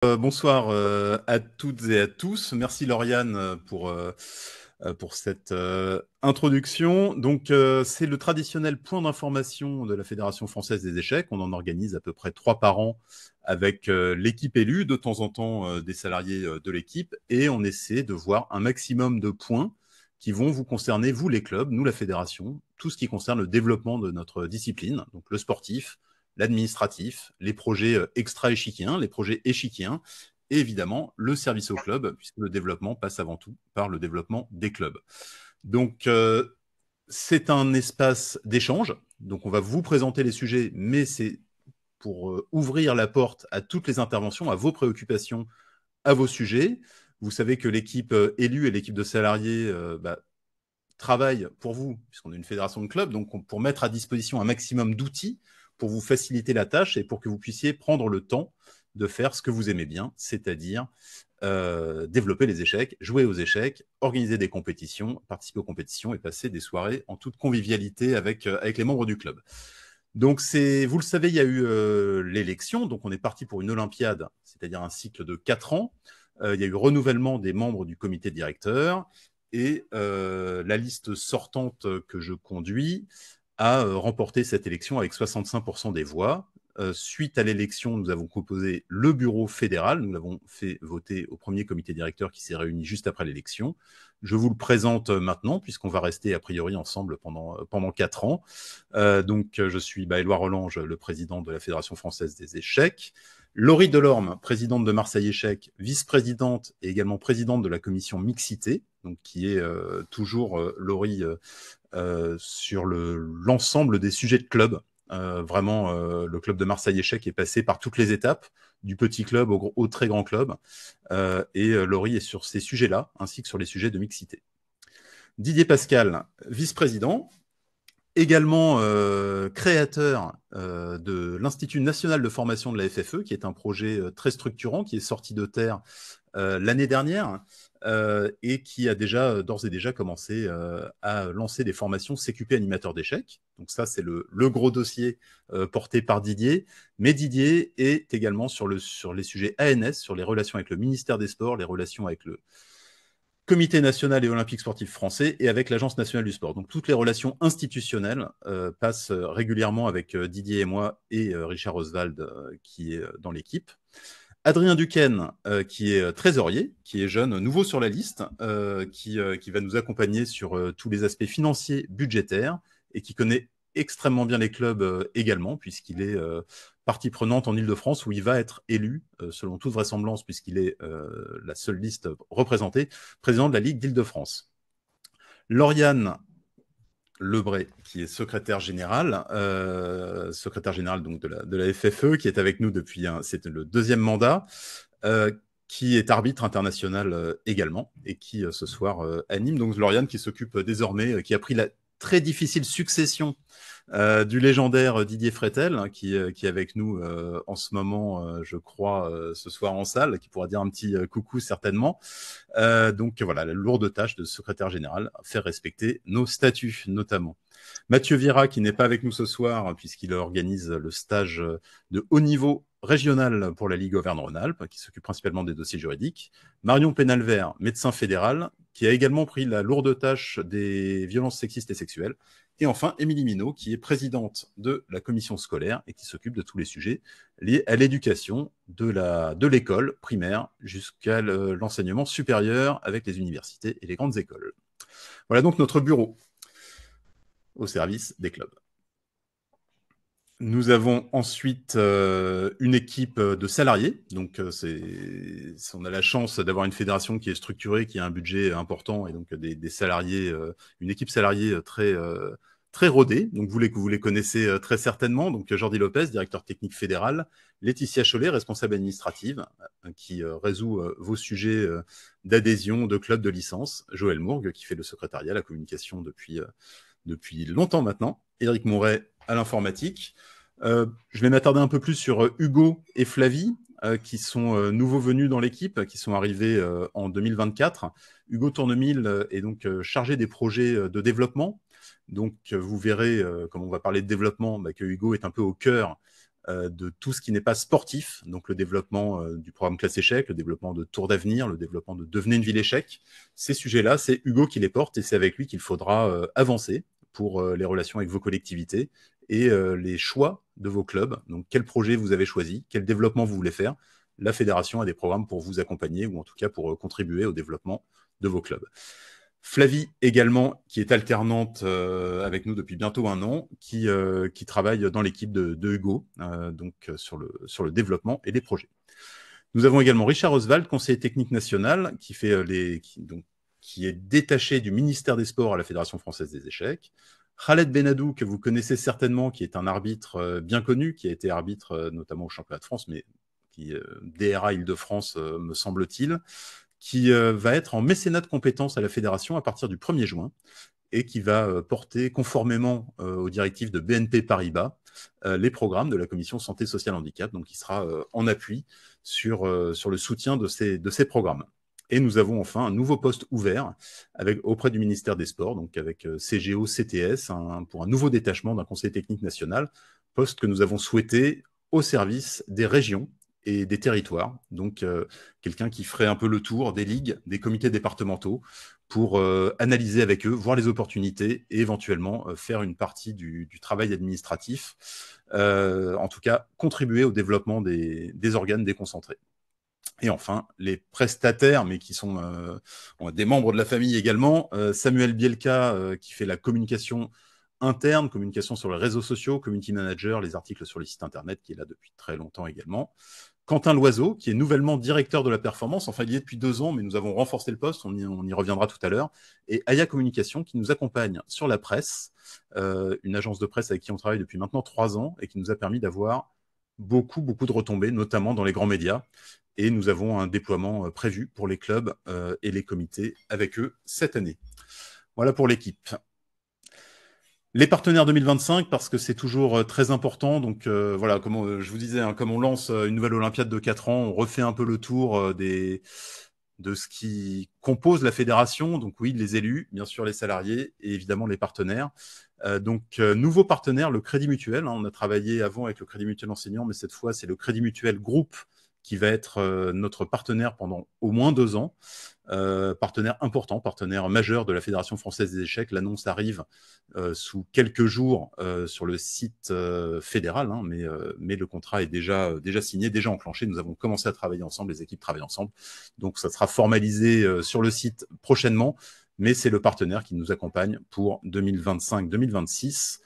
Bonsoir à toutes et à tous. Merci Lauriane pour cette introduction. Donc, c'est le traditionnel point d'information de la Fédération française des échecs. On en organise à peu près 3 par an avec l'équipe élue, de temps en temps des salariés de l'équipe, et on essaie de voir un maximum de points qui vont vous concerner, vous les clubs, nous la fédération, tout ce qui concerne le développement de notre discipline, donc le sportif, l'administratif, les projets extra-échiquiens, les projets échiquiens, et évidemment le service au club, puisque le développement passe avant tout par le développement des clubs. Donc, c'est un espace d'échange. Donc, on va vous présenter les sujets, mais c'est pour ouvrir la porte à toutes les interventions, à vos préoccupations, à vos sujets. Vous savez que l'équipe élue et l'équipe de salariés travaillent pour vous, puisqu'on est une fédération de clubs, donc pour mettre à disposition un maximum d'outils pour vous faciliter la tâche et pour que vous puissiez prendre le temps de faire ce que vous aimez bien, c'est-à-dire développer les échecs, jouer aux échecs, organiser des compétitions, participer aux compétitions et passer des soirées en toute convivialité avec les membres du club. Donc, vous le savez, il y a eu l'élection, donc on est parti pour une Olympiade, c'est-à-dire un cycle de 4 ans. Il y a eu renouvellement des membres du comité directeur et la liste sortante que je conduis a remporté cette élection avec 65% des voix. Suite à l'élection, nous avons composé le bureau fédéral. Nous l'avons fait voter au premier comité directeur qui s'est réuni juste après l'élection. Je vous le présente maintenant, puisqu'on va rester a priori ensemble pendant 4 ans. Donc, je suis Éloi Relange, le président de la Fédération française des échecs. Laurie Delorme, présidente de Marseille Échecs, vice-présidente et également présidente de la commission mixité, donc qui est toujours Laurie sur l'ensemble des sujets de club. Vraiment, le club de Marseille Échecs est passé par toutes les étapes, du petit club au très grand club. Et Laurie est sur ces sujets-là, ainsi que sur les sujets de mixité. Didier Pascal, vice-président, également créateur de l'Institut national de formation de la FFE, qui est un projet très structurant, qui est sorti de terre l'année dernière et qui a d'ores et déjà commencé à lancer des formations CQP animateurs d'échecs. Donc ça, c'est le gros dossier porté par Didier. Mais Didier est également sur les sujets ANS, sur les relations avec le ministère des Sports, les relations avec le Comité national et olympique sportif français et avec l'Agence nationale du sport. Donc toutes les relations institutionnelles passent régulièrement avec Didier et moi et Richard Oswald qui est dans l'équipe. Adrien Duquesne, qui est trésorier, qui est jeune, nouveau sur la liste, qui va nous accompagner sur tous les aspects financiers, budgétaires, et qui connaît extrêmement bien les clubs également, puisqu'il est partie prenante en Ile-de-France, où il va être élu, selon toute vraisemblance, puisqu'il est la seule liste représentée, président de la Ligue d'Île-de-France. Lauriane Lebray, qui est secrétaire général donc de la FFE, qui est avec nous depuis c'est le 2e mandat, qui est arbitre international également, et qui ce soir anime. Donc Lauriane qui s'occupe désormais, qui a pris la très difficile succession du légendaire Didier Fretel, hein, qui est avec nous en ce moment, je crois, ce soir en salle, qui pourra dire un petit coucou certainement. Donc voilà, la lourde tâche de secrétaire général, faire respecter nos statuts notamment. Mathieu Vira, qui n'est pas avec nous ce soir, puisqu'il organise le stage de haut niveau régional pour la Ligue Auvergne-Rhône-Alpes, qui s'occupe principalement des dossiers juridiques. Marion Pénalver, médecin fédéral, qui a également pris la lourde tâche des violences sexistes et sexuelles. Et enfin, Émilie Minot, qui est présidente de la commission scolaire et qui s'occupe de tous les sujets liés à l'éducation de l'école primaire jusqu'à l'enseignement supérieur avec les universités et les grandes écoles. Voilà donc notre bureau au service des clubs. Nous avons ensuite une équipe de salariés. Donc, on a la chance d'avoir une fédération qui est structurée, qui a un budget important et donc des salariés, une équipe salariée très rodée. Donc, vous les connaissez très certainement. Donc, Jordi Lopez, directeur technique fédéral. Laetitia Chollet, responsable administrative, qui résout vos sujets d'adhésion, de club, de licence. Joël Mourgue, qui fait le secrétariat, la communication depuis longtemps maintenant. Éric Mouret à l'informatique. Je vais m'attarder un peu plus sur Hugo et Flavie, qui sont nouveaux venus dans l'équipe, qui sont arrivés en 2024. Hugo Tournemille est donc chargé des projets de développement. Donc, vous verrez, comme on va parler de développement, que Hugo est un peu au cœur de tout ce qui n'est pas sportif, donc le développement du programme Classe Échec, le développement de Tour d'avenir, le développement de Devenez une ville échec. Ces sujets-là, c'est Hugo qui les porte et c'est avec lui qu'il faudra avancer pour les relations avec vos collectivités et les choix de vos clubs. Donc, quel projet vous avez choisi, quel développement vous voulez faire. La fédération a des programmes pour vous accompagner ou en tout cas pour contribuer au développement de vos clubs. Flavie également, qui est alternante avec nous depuis bientôt 1 an, qui travaille dans l'équipe de Hugo, donc sur le développement et les projets. Nous avons également Richard Oswald, conseiller technique national, qui est détaché du ministère des Sports à la Fédération française des échecs. Khaled Benadou, que vous connaissez certainement, qui est un arbitre bien connu, qui a été arbitre notamment au championnat de France, mais qui DRA Île-de-France, me semble-t-il, qui va être en mécénat de compétences à la fédération à partir du 1er juin et qui va porter, conformément aux directives de BNP Paribas, les programmes de la Commission Santé Sociale Handicap, donc qui sera en appui sur le soutien de ces programmes. Et nous avons enfin un nouveau poste ouvert auprès du ministère des Sports, donc avec CGO, CTS, pour un nouveau détachement d'un conseiller technique national, poste que nous avons souhaité au service des régions et des territoires. Donc, quelqu'un qui ferait un peu le tour des ligues, des comités départementaux pour analyser avec eux, voir les opportunités et éventuellement faire une partie du travail administratif. En tout cas, contribuer au développement des organes déconcentrés. Et enfin, les prestataires, mais qui sont des membres de la famille également, Samuel Bielka, qui fait la communication interne, communication sur les réseaux sociaux, community manager, les articles sur les sites internet, qui est là depuis très longtemps également. Quentin Loiseau, qui est nouvellement directeur de la performance, enfin il y est depuis 2 ans, mais nous avons renforcé le poste, on y reviendra tout à l'heure, et Aya Communication, qui nous accompagne sur la presse, une agence de presse avec qui on travaille depuis maintenant 3 ans, et qui nous a permis d'avoir beaucoup de retombées, notamment dans les grands médias, et nous avons un déploiement prévu pour les clubs et les comités avec eux cette année. Voilà pour l'équipe. Les partenaires 2025, parce que c'est toujours très important. Donc voilà, comme je vous disais, comme on lance une nouvelle Olympiade de 4 ans, on refait un peu le tour de ce qui compose la fédération. Donc oui, les élus, bien sûr les salariés et évidemment les partenaires. Nouveau partenaire, le Crédit Mutuel. On a travaillé avant avec le Crédit Mutuel enseignant, mais cette fois, c'est le Crédit Mutuel Groupe qui va être notre partenaire pendant au moins 2 ans. Partenaire important, partenaire majeur de la Fédération française des échecs. L'annonce arrive sous quelques jours sur le site fédéral, hein, mais le contrat est déjà signé, déjà enclenché. Nous avons commencé à travailler ensemble, les équipes travaillent ensemble. Donc ça sera formalisé sur le site prochainement, mais c'est le partenaire qui nous accompagne pour 2025-2026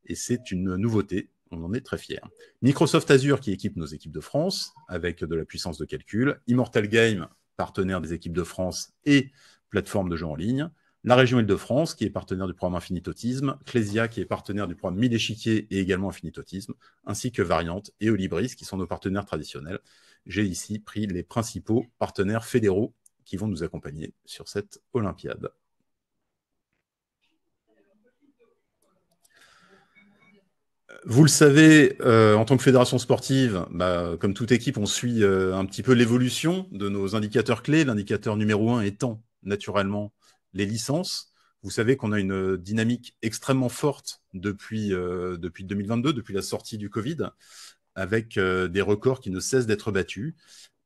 et c'est une nouveauté. On en est très fiers. Microsoft Azure qui équipe nos équipes de France avec de la puissance de calcul. Immortal Game, partenaire des équipes de France et plateforme de jeux en ligne. La région Île-de-France, qui est partenaire du programme Infinitotisme. Clésia, qui est partenaire du programme 1000 échiquiers et également Infinitotisme. Ainsi que Variante et Olibris, qui sont nos partenaires traditionnels. J'ai ici pris les principaux partenaires fédéraux qui vont nous accompagner sur cette Olympiade. Vous le savez, en tant que fédération sportive, comme toute équipe, on suit un petit peu l'évolution de nos indicateurs clés. L'indicateur numéro 1 étant naturellement les licences. Vous savez qu'on a une dynamique extrêmement forte depuis 2022, depuis la sortie du Covid, avec des records qui ne cessent d'être battus.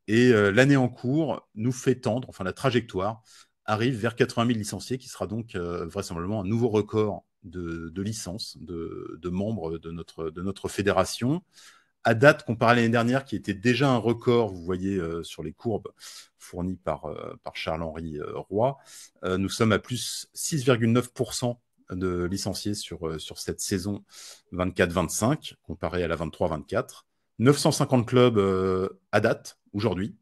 Et l'année en cours nous fait tendre, enfin la trajectoire arrive vers 80 000 licenciés, qui sera donc vraisemblablement un nouveau record de licences, de membres de notre fédération. À date, comparé à l'année dernière, qui était déjà un record, vous voyez sur les courbes fournies par Charles-Henri Roy, nous sommes à plus 6,9% de licenciés sur cette saison 24-25, comparé à la 23-24. 950 clubs à date, aujourd'hui.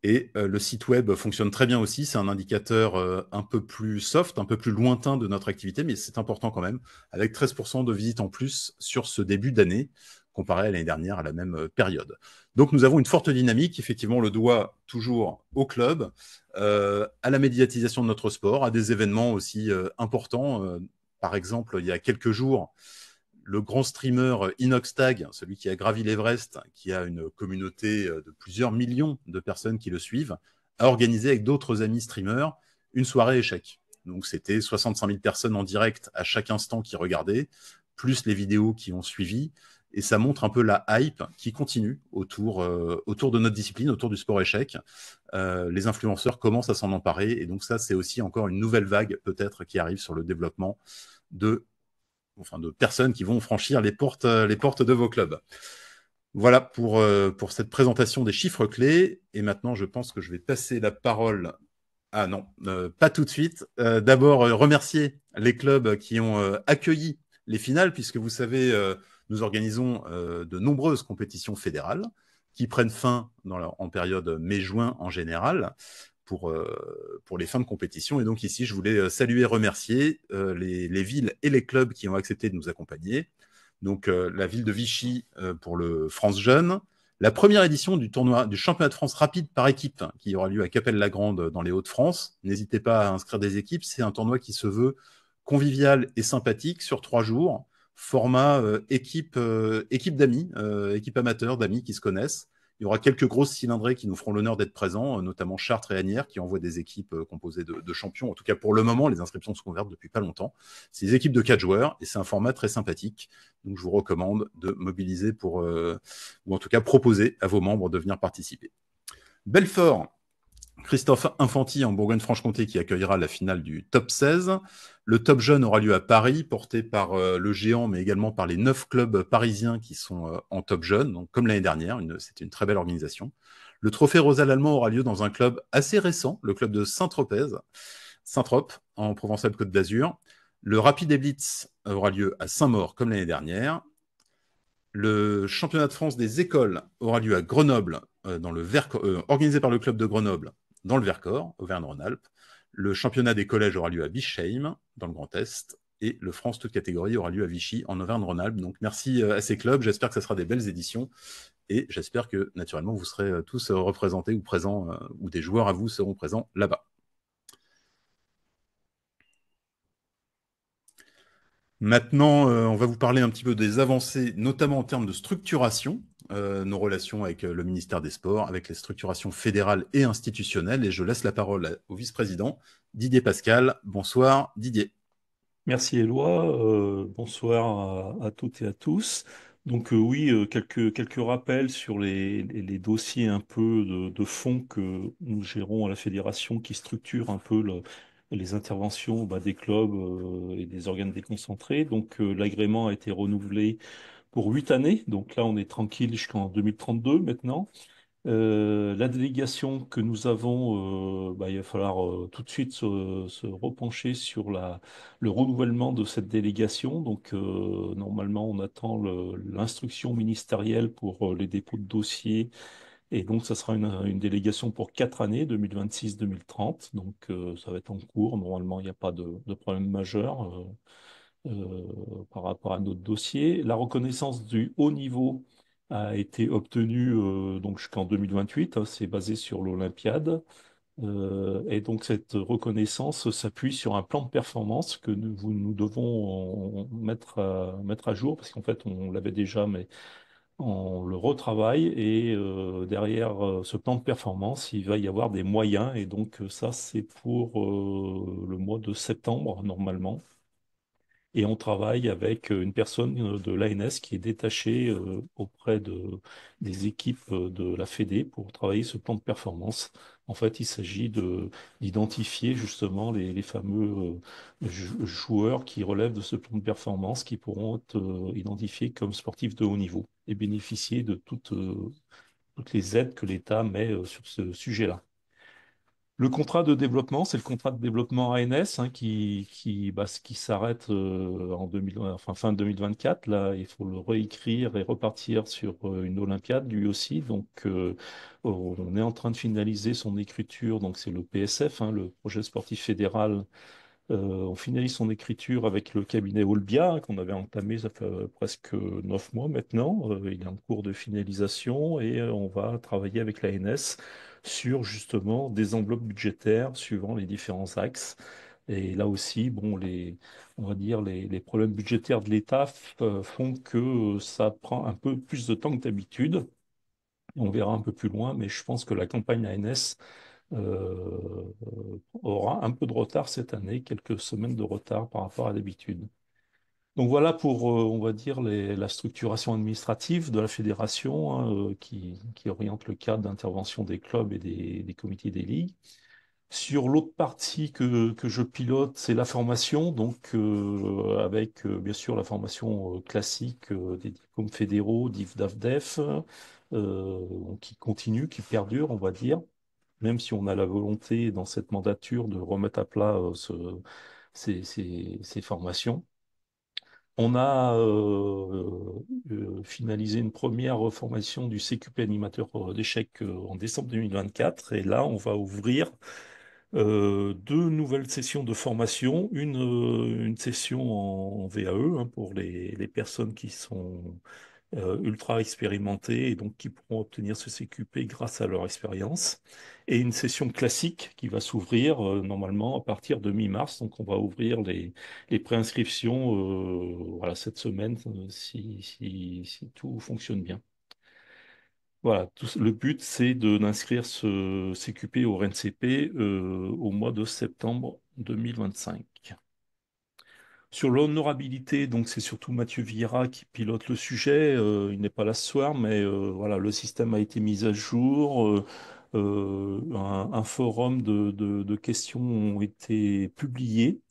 Et le site web fonctionne très bien aussi. C'est un indicateur un peu plus soft, un peu plus lointain de notre activité, mais c'est important quand même, avec 13% de visites en plus sur ce début d'année, comparé à l'année dernière à la même période. Donc nous avons une forte dynamique, effectivement, on le doit toujours au club, à la médiatisation de notre sport, à des événements aussi importants. Par exemple, il y a quelques jours, le grand streamer Inoxtag, celui qui a gravi l'Everest, qui a une communauté de plusieurs millions de personnes qui le suivent, a organisé avec d'autres amis streamers une soirée échec. Donc c'était 65 000 personnes en direct à chaque instant qui regardaient, plus les vidéos qui ont suivi. et ça montre un peu la hype qui continue autour de notre discipline, autour du sport échec. Les influenceurs commencent à s'en emparer, et donc ça, c'est aussi encore une nouvelle vague peut-être qui arrive sur le développement de, de personnes qui vont franchir les portes de vos clubs. Voilà pour cette présentation des chiffres clés. Et maintenant, je pense que je vais passer la parole. Ah non, pas tout de suite. D'abord, remercier les clubs qui ont accueilli les finales, puisque vous savez, nous organisons de nombreuses compétitions fédérales qui prennent fin en période mai-juin en général pour les fins de compétition. Et donc ici, je voulais saluer et remercier les villes et les clubs qui ont accepté de nous accompagner. Donc la ville de Vichy pour le France Jeune, la première édition du tournoi du championnat de France rapide par équipe qui aura lieu à Capelle-la-Grande dans les Hauts-de-France. N'hésitez pas à inscrire des équipes. C'est un tournoi qui se veut convivial et sympathique sur 3 jours. Format équipe d'amis, équipe amateur d'amis qui se connaissent. Il y aura quelques grosses cylindrées qui nous feront l'honneur d'être présents, notamment Chartres et Asnières, qui envoient des équipes composées de champions. En tout cas, pour le moment, les inscriptions sont ouvertes depuis pas longtemps. C'est des équipes de 4 joueurs et c'est un format très sympathique. Donc, je vous recommande de mobiliser ou en tout cas proposer à vos membres de venir participer. Belfort, Christophe Infanti en Bourgogne-Franche-Comté qui accueillera la finale du top 16. Le top jeune aura lieu à Paris, porté par le géant, mais également par les 9 clubs parisiens qui sont en top jeune, donc comme l'année dernière. C'était une très belle organisation. Le trophée Rosal allemand aura lieu dans un club assez récent, le club de Saint-Trope, en Provence-Alpes-Côte d'Azur. Le Rapid et Blitz aura lieu à Saint-Maur, comme l'année dernière. Le championnat de France des écoles aura lieu à Grenoble, organisé par le club de Grenoble, dans le Vercors, Auvergne-Rhône-Alpes. Le championnat des collèges aura lieu à Bischheim, dans le Grand Est. Et le France toute catégorie aura lieu à Vichy, en Auvergne-Rhône-Alpes. Donc merci à ces clubs. J'espère que ce sera des belles éditions. Et j'espère que, naturellement, vous serez tous représentés ou présents, ou des joueurs à vous seront présents là-bas. Maintenant, on va vous parler un petit peu des avancées, notamment en termes de structuration, nos relations avec le ministère des Sports, avec les structurations fédérales et institutionnelles. Et je laisse la parole au vice-président Didier Pascal. Bonsoir Didier. Merci Éloi, bonsoir à toutes et à tous. Donc oui, quelques rappels sur les dossiers un peu de fond que nous gérons à la fédération qui structure un peu les interventions des clubs et des organes déconcentrés. Donc l'agrément a été renouvelé pour 8 années, donc là on est tranquille jusqu'en 2032 maintenant. La délégation que nous avons, il va falloir tout de suite se repencher sur le renouvellement de cette délégation. Donc, normalement, on attend l'instruction ministérielle pour les dépôts de dossiers. Et donc, ça sera une délégation pour 4 années, 2026-2030. Donc, ça va être en cours. Normalement, il n'y a pas de problème majeur par rapport à notre dossier. La reconnaissance du haut niveau a été obtenue donc jusqu'en 2028. Hein, c'est basé sur l'Olympiade. Et donc cette reconnaissance s'appuie sur un plan de performance que nous devons mettre à jour parce qu'en fait on l'avait déjà, mais on le retravaille et derrière ce plan de performance, il va y avoir des moyens et donc ça c'est pour le mois de septembre normalement. Et on travaille avec une personne de l'ANS qui est détachée auprès des équipes de la Fédé pour travailler ce plan de performance. En fait, il s'agit d'identifier justement les fameux joueurs qui relèvent de ce plan de performance qui pourront être identifiés comme sportifs de haut niveau et bénéficier de toutes les aides que l'État met sur ce sujet-là. Le contrat de développement, c'est le contrat de développement ANS hein, qui s'arrête en 2000, enfin, fin 2024. Là, il faut le réécrire et repartir sur une Olympiade, lui aussi. Donc, on est en train de finaliser son écriture. Donc, c'est le PSF, hein, le projet sportif fédéral. On finalise son écriture avec le cabinet Olbia, qu'on avait entamé, ça fait presque 9 mois maintenant. Il est en cours de finalisation et on va travailler avec l'ANS sur justement des enveloppes budgétaires suivant les différents axes. Et là aussi, bon, on va dire les problèmes budgétaires de l'État font que ça prend un peu plus de temps que d'habitude. On verra un peu plus loin, mais je pense que la campagne ANS aura un peu de retard cette année, quelques semaines de retard par rapport à d'habitude. Donc voilà pour, on va dire, la structuration administrative de la fédération, hein, qui oriente le cadre d'intervention des clubs et des comités des ligues. Sur l'autre partie que je pilote, c'est la formation, donc avec bien sûr la formation classique des diplômes fédéraux, DIF, DAF, DEF, qui continue, qui perdure, on va dire, même si on a la volonté dans cette mandature de remettre à plat ces formations. On a finalisé une première formation du CQP animateur d'échecs en décembre 2024 et là, on va ouvrir deux nouvelles sessions de formation, une session en VAE hein, pour les personnes qui sont ultra expérimentés et donc qui pourront obtenir ce CQP grâce à leur expérience. Et une session classique qui va s'ouvrir normalement à partir de mi-mars. Donc on va ouvrir les préinscriptions voilà, cette semaine si tout fonctionne bien. Voilà, le but c'est d'inscrire ce CQP au RNCP au mois de septembre 2025. Sur l'honorabilité, donc c'est surtout Mathieu Vieira qui pilote le sujet. Il n'est pas là ce soir, mais voilà, le système a été mis à jour. Un forum de questions ont été publiés.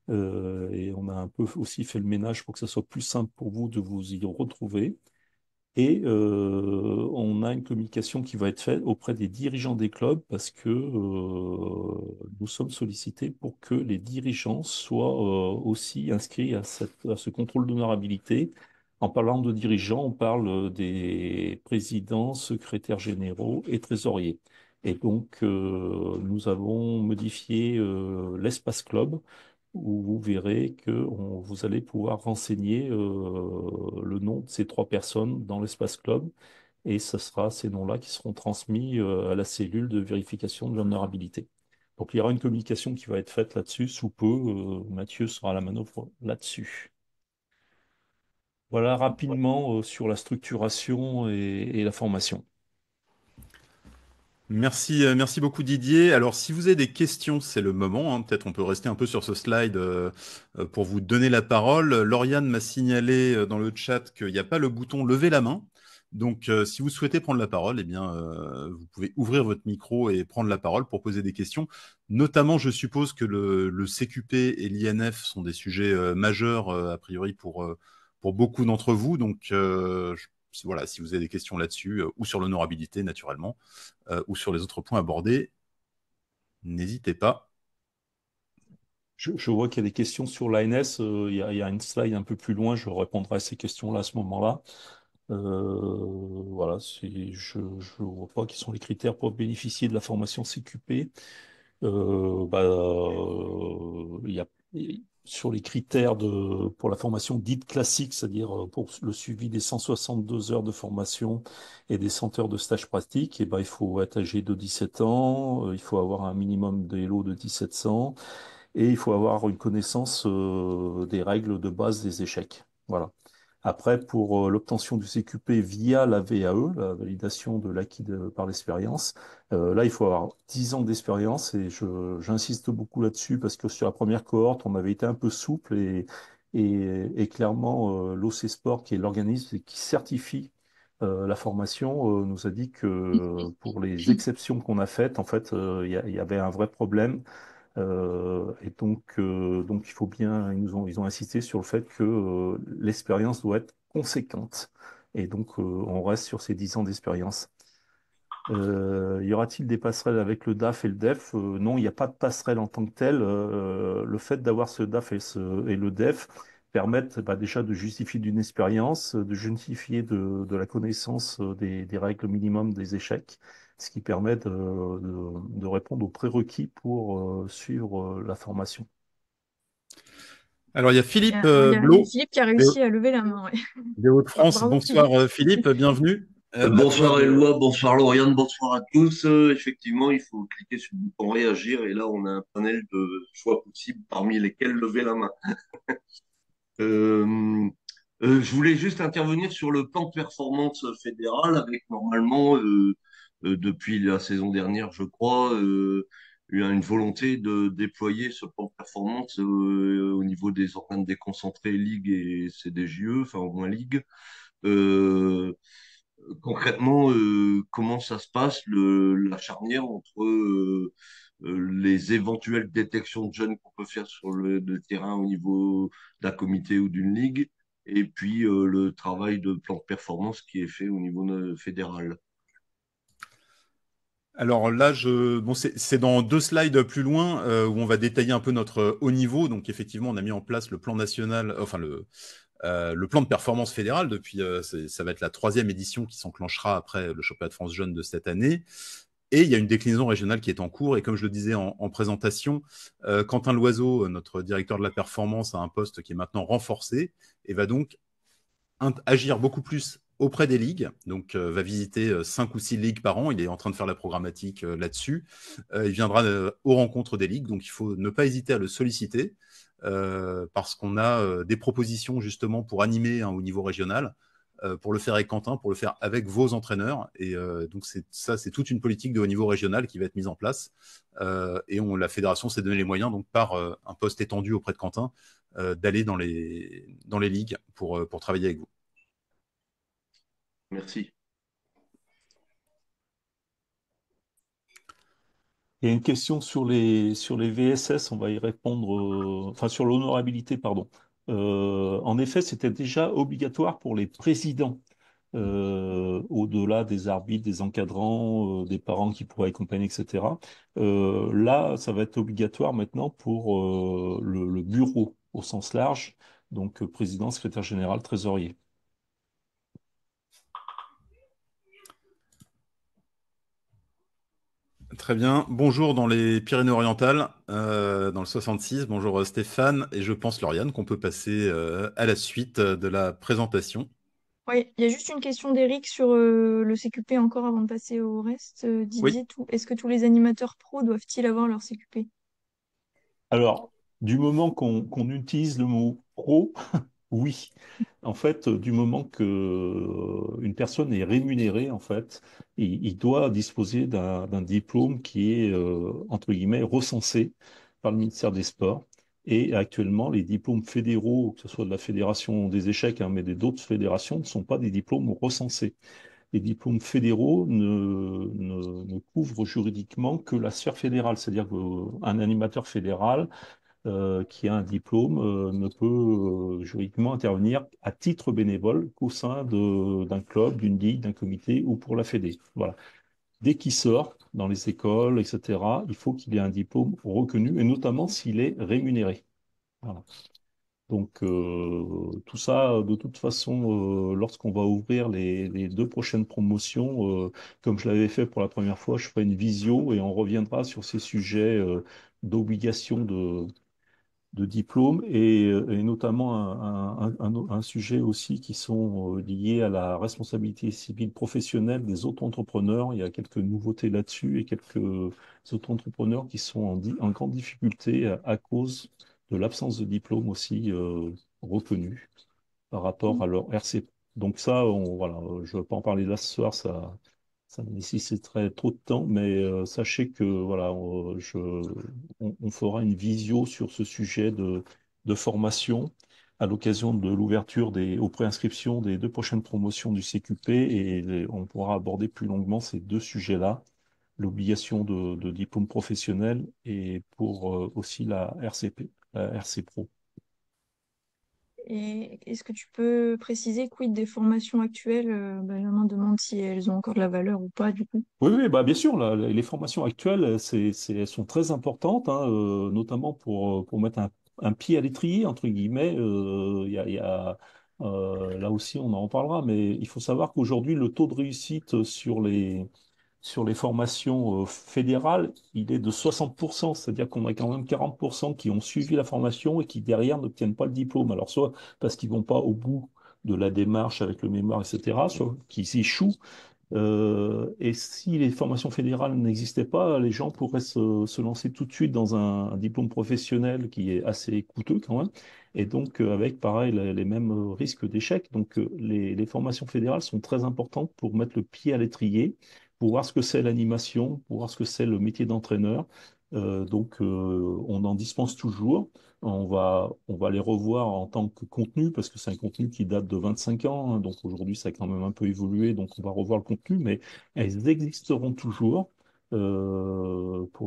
Et on a un peu aussi fait le ménage pour que ce soit plus simple pour vous de vous y retrouver. Et on a une communication qui va être faite auprès des dirigeants des clubs parce que nous sommes sollicités pour que les dirigeants soient aussi inscrits à ce contrôle d'honorabilité. En parlant de dirigeants, on parle des présidents, secrétaires généraux et trésoriers. Et donc, nous avons modifié l'espace club où vous verrez que vous allez pouvoir renseigner le nom de ces trois personnes dans l'espace club et ce sera ces noms-là qui seront transmis à la cellule de vérification de l'honorabilité. Donc il y aura une communication qui va être faite là-dessus sous peu. Mathieu sera à la manœuvre là-dessus. Voilà rapidement sur la structuration et la formation. Merci, merci beaucoup Didier. Alors, si vous avez des questions, c'est le moment, hein. Peut-être on peut rester un peu sur ce slide pour vous donner la parole. Lauriane m'a signalé dans le chat qu'il n'y a pas le bouton lever la main. Donc, si vous souhaitez prendre la parole, eh bien, vous pouvez ouvrir votre micro et prendre la parole pour poser des questions. Notamment, je suppose que le CQP et l'INF sont des sujets majeurs, a priori, pour beaucoup d'entre vous. Donc, voilà, si vous avez des questions là-dessus, ou sur l'honorabilité, naturellement, ou sur les autres points abordés, n'hésitez pas. Je vois qu'il y a des questions sur l'ANS. Il y a une slide un peu plus loin. Je répondrai à ces questions-là à ce moment-là. Voilà, je ne vois pas quels sont les critères pour bénéficier de la formation CQP. Il y a, sur les critères pour la formation dite classique, c'est-à-dire pour le suivi des 162 heures de formation et des 100 heures de stage pratique, et ben, il faut être âgé de 17 ans, il faut avoir un minimum d'élo de 1700 et il faut avoir une connaissance des règles de base des échecs. Voilà. Après, pour l'obtention du CQP via la VAE, la validation de l'acquis par l'expérience, là, il faut avoir 10 ans d'expérience et j'insiste beaucoup là-dessus parce que sur la première cohorte, on avait été un peu souple et clairement, l'OC Sport, qui est l'organisme qui certifie la formation, nous a dit que pour les exceptions qu'on a faites, en fait, il y avait un vrai problème et donc, il faut bien, ils ont insisté sur le fait que l'expérience doit être conséquente. Et donc, on reste sur ces 10 ans d'expérience. Y aura-t-il des passerelles avec le DAF et le DEF? Non, il n'y a pas de passerelle en tant que telle. Le fait d'avoir ce DAF et le DEF permettent bah, déjà de justifier d'une expérience, de justifier de la connaissance des règles minimum des échecs, ce qui permet de répondre aux prérequis pour suivre la formation. Alors, il y a Il y Philippe a, il y a Blot Philippe qui a des réussi à lever la main. Ouais. des Hauts-de-France. Bravo Bonsoir Philippe. Philippe, bienvenue. À toi Bonsoir de... Eloi, bonsoir Lauriane, bonsoir à tous. Effectivement, il faut cliquer sur le bouton réagir et là, on a un panel de choix possibles parmi lesquels lever la main. Euh, je voulais juste intervenir sur le plan de performance fédéral avec normalement, depuis la saison dernière, je crois, eu une volonté de déployer ce plan de performance au niveau des organes déconcentrés, Ligue et CDJE, enfin au moins Ligue. Euh, Concrètement, comment ça se passe, la charnière entre les éventuelles détections de jeunes qu'on peut faire sur le terrain au niveau d'un comité ou d'une ligue, et puis le travail de plan de performance qui est fait au niveau fédéral. Alors là, bon, c'est dans 2 slides plus loin où on va détailler un peu notre haut niveau. Donc effectivement, on a mis en place le plan national, enfin le plan de performance fédéral depuis, ça va être la 3e édition qui s'enclenchera après le championnat de France jeune de cette année. Et il y a une déclinaison régionale qui est en cours. Et comme je le disais en présentation, Quentin Loiseau, notre directeur de la performance, a un poste qui est maintenant renforcé et va donc agir beaucoup plus auprès des ligues, donc va visiter 5 ou 6 ligues par an, il est en train de faire la programmatique là-dessus, il viendra aux rencontres des ligues, donc il faut ne pas hésiter à le solliciter, parce qu'on a des propositions justement pour animer au niveau régional, pour le faire avec Quentin, pour le faire avec vos entraîneurs, et donc c'est toute une politique de haut niveau régional qui va être mise en place, et la fédération s'est donné les moyens, donc par un poste étendu auprès de Quentin, d'aller dans les ligues pour travailler avec vous. Merci. Il y a une question sur les VSS, on va y répondre, enfin sur l'honorabilité, pardon. En effet, c'était déjà obligatoire pour les présidents, au-delà des arbitres, des encadrants, des parents qui pourraient accompagner, etc. Là, ça va être obligatoire maintenant pour le bureau au sens large, donc président, secrétaire général, trésorier. Très bien. Bonjour dans les Pyrénées-Orientales, dans le 66. Bonjour Stéphane. Et je pense, Lauriane, qu'on peut passer à la suite de la présentation. Oui, il y a juste une question d'Eric sur le CQP encore avant de passer au reste. Oui. Didier, est-ce que tous les animateurs pros doivent-ils avoir leur CQP? Alors, du moment qu'on utilise le mot pro, oui. En fait, du moment que une personne est rémunérée, en fait, il doit disposer d'un diplôme qui est, entre guillemets, recensé par le ministère des Sports. Et actuellement, les diplômes fédéraux, que ce soit de la Fédération des échecs, hein, mais d'autres fédérations, ne sont pas des diplômes recensés. Les diplômes fédéraux ne couvrent juridiquement que la sphère fédérale, c'est-à-dire qu'un animateur fédéral qui a un diplôme ne peut juridiquement intervenir à titre bénévole qu'au sein d'un club, d'une ligue, d'un comité ou pour la Fédé. Voilà. Dès qu'il sort dans les écoles, etc., il faut qu'il ait un diplôme reconnu et notamment s'il est rémunéré. Voilà. Donc tout ça, de toute façon, lorsqu'on va ouvrir les 2 prochaines promotions, comme je l'avais fait pour la première fois, je ferai une visio et on reviendra sur ces sujets d'obligation de diplôme et notamment un sujet aussi qui sont liés à la responsabilité civile professionnelle des auto-entrepreneurs. Il y a quelques nouveautés là-dessus et quelques auto-entrepreneurs qui sont en grande difficulté à cause de l'absence de diplôme aussi reconnu par rapport à leur RC. Donc ça, voilà, je ne vais pas en parler là ce soir, ça nécessiterait trop de temps, mais sachez que voilà, on fera une visio sur ce sujet de formation à l'occasion de l'ouverture aux préinscriptions des 2 prochaines promotions du CQP et on pourra aborder plus longuement ces 2 sujets-là, l'obligation de diplôme professionnel et pour aussi la RCP, la RC Pro. Et est-ce que tu peux préciser quid des formations actuelles? Benjamin demande si elles ont encore de la valeur ou pas, du coup. Oui, oui, bah bien sûr, les formations actuelles, elles sont très importantes, hein, notamment pour mettre un pied à l'étrier, entre guillemets. Là aussi, on en reparlera, mais il faut savoir qu'aujourd'hui, le taux de réussite sur les formations fédérales, il est de 60%, c'est-à-dire qu'on a quand même 40% qui ont suivi la formation et qui, derrière, n'obtiennent pas le diplôme. Alors, soit parce qu'ils vont pas au bout de la démarche avec le mémoire, etc., soit qu'ils échouent et si les formations fédérales n'existaient pas, les gens pourraient se lancer tout de suite dans un diplôme professionnel qui est assez coûteux quand même, et donc avec pareil les mêmes risques d'échec. Donc les formations fédérales sont très importantes pour mettre le pied à l'étrier pour voir ce que c'est l'animation, pour voir ce que c'est le métier d'entraîneur. On en dispense toujours. On va les revoir en tant que contenu, parce que c'est un contenu qui date de 25 ans, hein. Donc aujourd'hui, ça a quand même un peu évolué, donc on va revoir le contenu, mais elles existeront toujours. Pour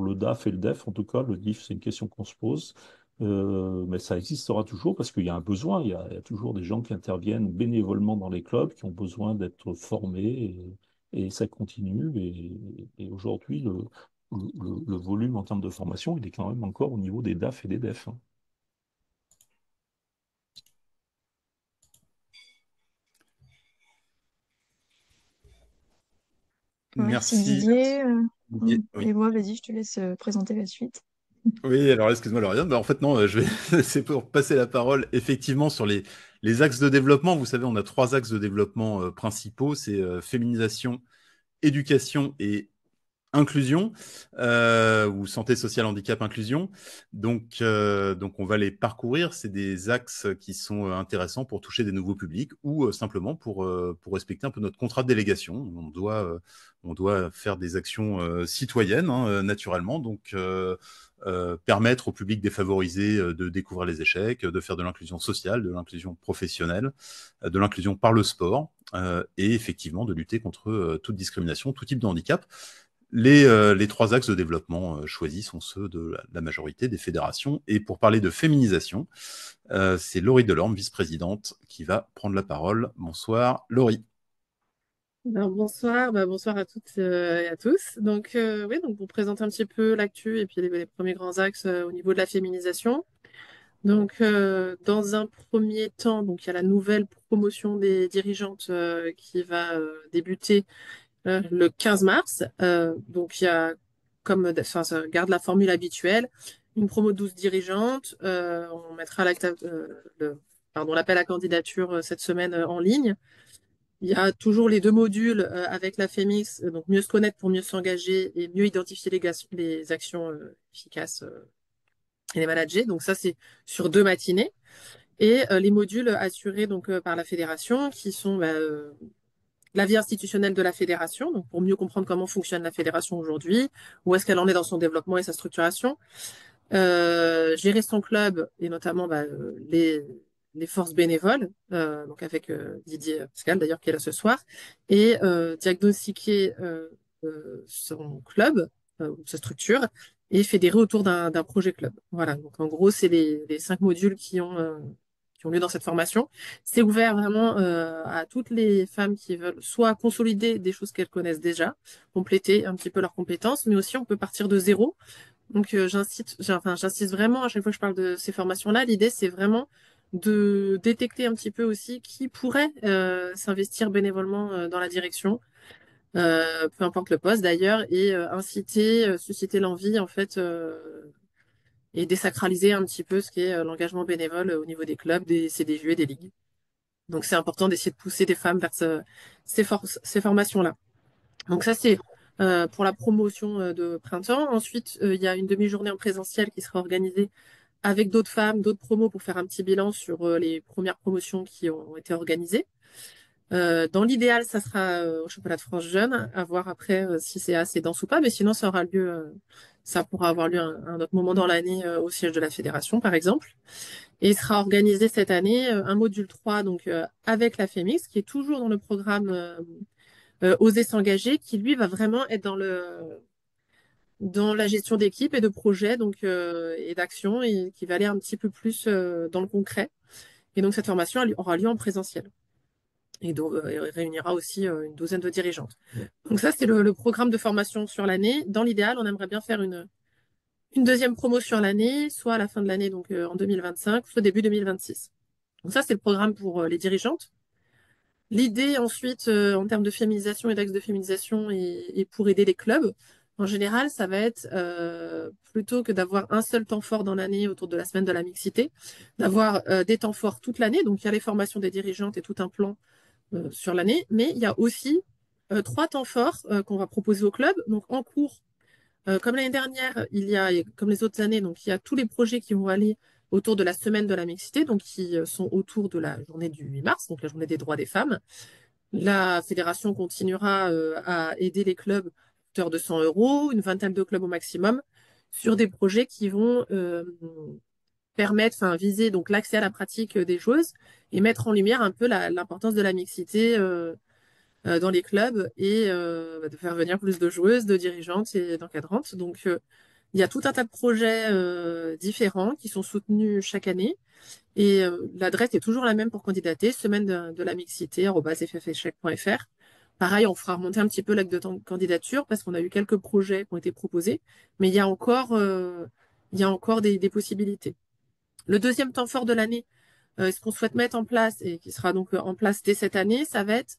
le DAF et le DEF, en tout cas, le DIF, c'est une question qu'on se pose. Mais ça existera toujours parce qu'il y a un besoin. Il y a toujours des gens qui interviennent bénévolement dans les clubs, qui ont besoin d'être formés, et ça continue. Et aujourd'hui, le volume en termes de formation, il est quand même encore au niveau des DAF et des DEF, hein. Merci Merci. Didier. Didier. Et Oui. moi, vas-y, je te laisse présenter la suite. Oui, alors excuse-moi Lauriane, en fait non, je vais c'est pour passer la parole effectivement sur les axes de développement. Vous savez, on a trois axes de développement principaux, c'est féminisation, éducation et inclusion, ou santé sociale, handicap, inclusion. Donc on va les parcourir. C'est des axes qui sont intéressants pour toucher des nouveaux publics ou simplement pour respecter un peu notre contrat de délégation. On doit faire des actions citoyennes, hein, naturellement. Permettre au public défavorisé de découvrir les échecs, de faire de l'inclusion sociale, de l'inclusion professionnelle, de l'inclusion par le sport, et effectivement de lutter contre toute discrimination, tout type de handicap. Les trois axes de développement choisis sont ceux de la majorité des fédérations. Et pour parler de féminisation, c'est Laurie Delorme, vice-présidente, qui va prendre la parole. Bonsoir, Laurie. Alors, bonsoir, bonsoir à toutes et à tous. Oui, donc pour présenter un petit peu l'actu et puis les premiers grands axes au niveau de la féminisation. Dans un premier temps, donc il y a la nouvelle promotion des dirigeantes qui va débuter le 15 mars. Il y a, enfin, ça garde la formule habituelle, une promo de 12 dirigeantes. On mettra l'appel à candidature cette semaine en ligne. Il y a toujours les deux modules avec la FEMIX, donc mieux se connaître pour mieux s'engager et mieux identifier les actions efficaces et les manager. Donc ça, c'est sur 2 matinées. Et les modules assurés par la fédération, qui sont la vie institutionnelle de la fédération, donc pour mieux comprendre comment fonctionne la fédération aujourd'hui, où est-ce qu'elle en est dans son développement et sa structuration, gérer son club et notamment les forces bénévoles, donc avec Didier Pascal d'ailleurs qui est là ce soir, et diagnostiquer son club, sa structure, et fédérer autour d'un projet club. Voilà, donc en gros, c'est les 5 modules qui ont lieu dans cette formation. C'est ouvert vraiment à toutes les femmes qui veulent soit consolider des choses qu'elles connaissent déjà, compléter un petit peu leurs compétences, mais aussi on peut partir de zéro. J'insiste vraiment à chaque fois que je parle de ces formations-là. L'idée, c'est vraiment de détecter un petit peu aussi qui pourrait s'investir bénévolement dans la direction, peu importe le poste d'ailleurs, et inciter, susciter l'envie en fait, et désacraliser un petit peu ce qui est l'engagement bénévole au niveau des clubs, des CDJU et des ligues. Donc c'est important d'essayer de pousser des femmes vers ces formations-là. Donc ça, c'est pour la promotion de printemps. Ensuite, il y a une demi-journée en présentiel qui sera organisée avec d'autres femmes, d'autres promos pour faire un petit bilan sur les premières promotions qui ont été organisées. Dans l'idéal, ça sera au championnat de France jeune, à voir après si c'est assez dense ou pas, mais sinon ça aura lieu, ça pourra avoir lieu un autre moment dans l'année au siège de la fédération, par exemple. Et il sera organisé cette année un module 3 avec la FEMIX, qui est toujours dans le programme Oser s'engager, qui lui va vraiment être dans la gestion d'équipe et de projets et d'actions, et qui va aller un petit peu plus dans le concret. Et donc cette formation aura lieu en présentiel. Et donc, réunira aussi une douzaine de dirigeantes. Donc ça, c'est le programme de formation sur l'année. Dans l'idéal, on aimerait bien faire une deuxième promo sur l'année, soit à la fin de l'année, donc en 2025, soit début 2026. Donc ça, c'est le programme pour les dirigeantes. L'idée ensuite, en termes de féminisation et d'axe de féminisation et pour aider les clubs, en général, ça va être plutôt que d'avoir un seul temps fort dans l'année autour de la semaine de la mixité, d'avoir des temps forts toute l'année. Donc il y a les formations des dirigeantes et tout un plan sur l'année, mais il y a aussi 3 temps forts qu'on va proposer au club. Donc en cours, comme l'année dernière, il y a, et comme les autres années, donc il y a tous les projets qui vont aller autour de la semaine de la mixité, donc qui sont autour de la journée du 8 mars, donc la journée des droits des femmes. La fédération continuera à aider les clubs à hauteur de 100 euros, une vingtaine de clubs au maximum, sur des projets qui vont permettre, enfin viser donc l'accès à la pratique des joueuses et mettre en lumière un peu l'importance de la mixité dans les clubs et de faire venir plus de joueuses, de dirigeantes et d'encadrantes. Donc il y a tout un tas de projets différents qui sont soutenus chaque année. Et l'adresse est toujours la même pour candidater, semaine de la mixité, @fféchec.fr. Pareil, on fera remonter un petit peu l'acte de candidature parce qu'on a eu quelques projets qui ont été proposés, mais il y a encore des possibilités. Le deuxième temps fort de l'année, ce qu'on souhaite mettre en place et qui sera donc en place dès cette année, ça va être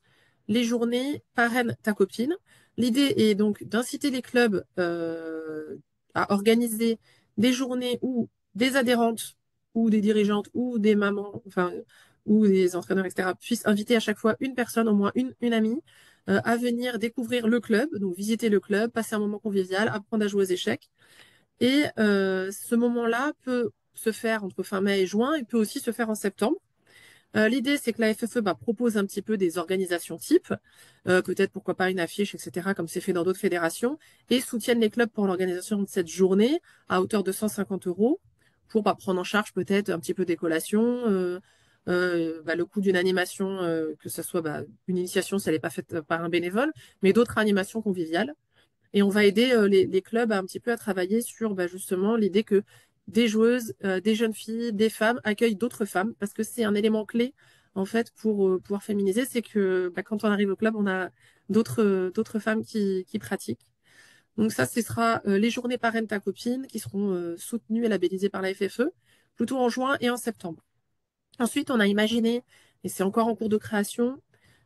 les journées Parraine ta copine. L'idée est donc d'inciter les clubs à organiser des journées où des adhérentes ou des dirigeantes ou des mamans, enfin, ou des entraîneurs, etc., puissent inviter à chaque fois une personne, au moins une amie, à venir découvrir le club, donc visiter le club, passer un moment convivial, apprendre à jouer aux échecs. Et ce moment-là peut se faire entre fin mai et juin, et peut aussi se faire en septembre. L'idée, c'est que la FFE propose un petit peu des organisations types, peut-être pourquoi pas une affiche, etc., comme c'est fait dans d'autres fédérations, et soutiennent les clubs pour l'organisation de cette journée à hauteur de 150 euros pour prendre en charge peut-être un petit peu des collations, le coût d'une animation, que ce soit une initiation si elle n'est pas faite par un bénévole, mais d'autres animations conviviales. Et on va aider les clubs un petit peu à travailler sur justement l'idée que des joueuses, des jeunes filles, des femmes accueillent d'autres femmes, parce que c'est un élément clé en fait pour pouvoir féminiser, c'est que quand on arrive au club, on a d'autres femmes qui pratiquent. Donc ça, ce sera les journées parraines ta copine qui seront soutenues et labellisées par la FFE, plutôt en juin et en septembre. Ensuite, on a imaginé, et c'est encore en cours de création,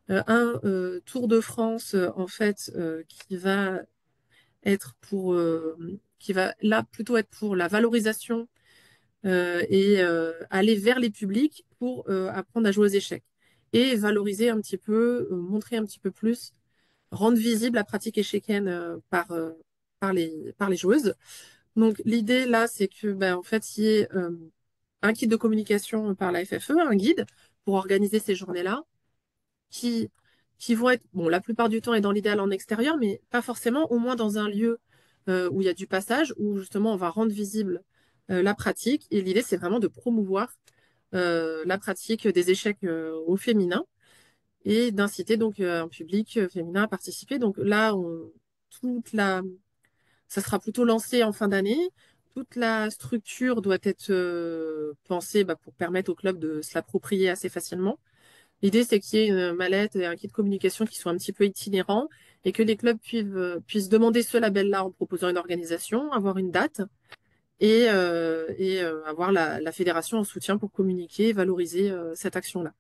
un Tour de France en fait qui va là plutôt être pour la valorisation et aller vers les publics pour apprendre à jouer aux échecs et valoriser un petit peu, montrer un petit peu plus, rendre visible la pratique écheckienne par les joueuses. Donc l'idée là, c'est que en fait, il y ait un kit de communication par la FFE, un guide pour organiser ces journées-là qui, qui vont être, bon, la plupart du temps et dans l'idéal en extérieur, mais pas forcément, au moins dans un lieu où il y a du passage, où justement on va rendre visible la pratique. Et l'idée, c'est vraiment de promouvoir la pratique des échecs au féminin et d'inciter donc un public féminin à participer. Donc là, toute la, ça sera plutôt lancé en fin d'année. Toute la structure doit être pensée pour permettre au club de se l'approprier assez facilement. L'idée, c'est qu'il y ait une mallette et un kit de communication qui soit un petit peu itinérant et que les clubs puissent demander ce label-là en proposant une organisation, avoir une date et avoir la fédération en soutien pour communiquer et valoriser cette action-là.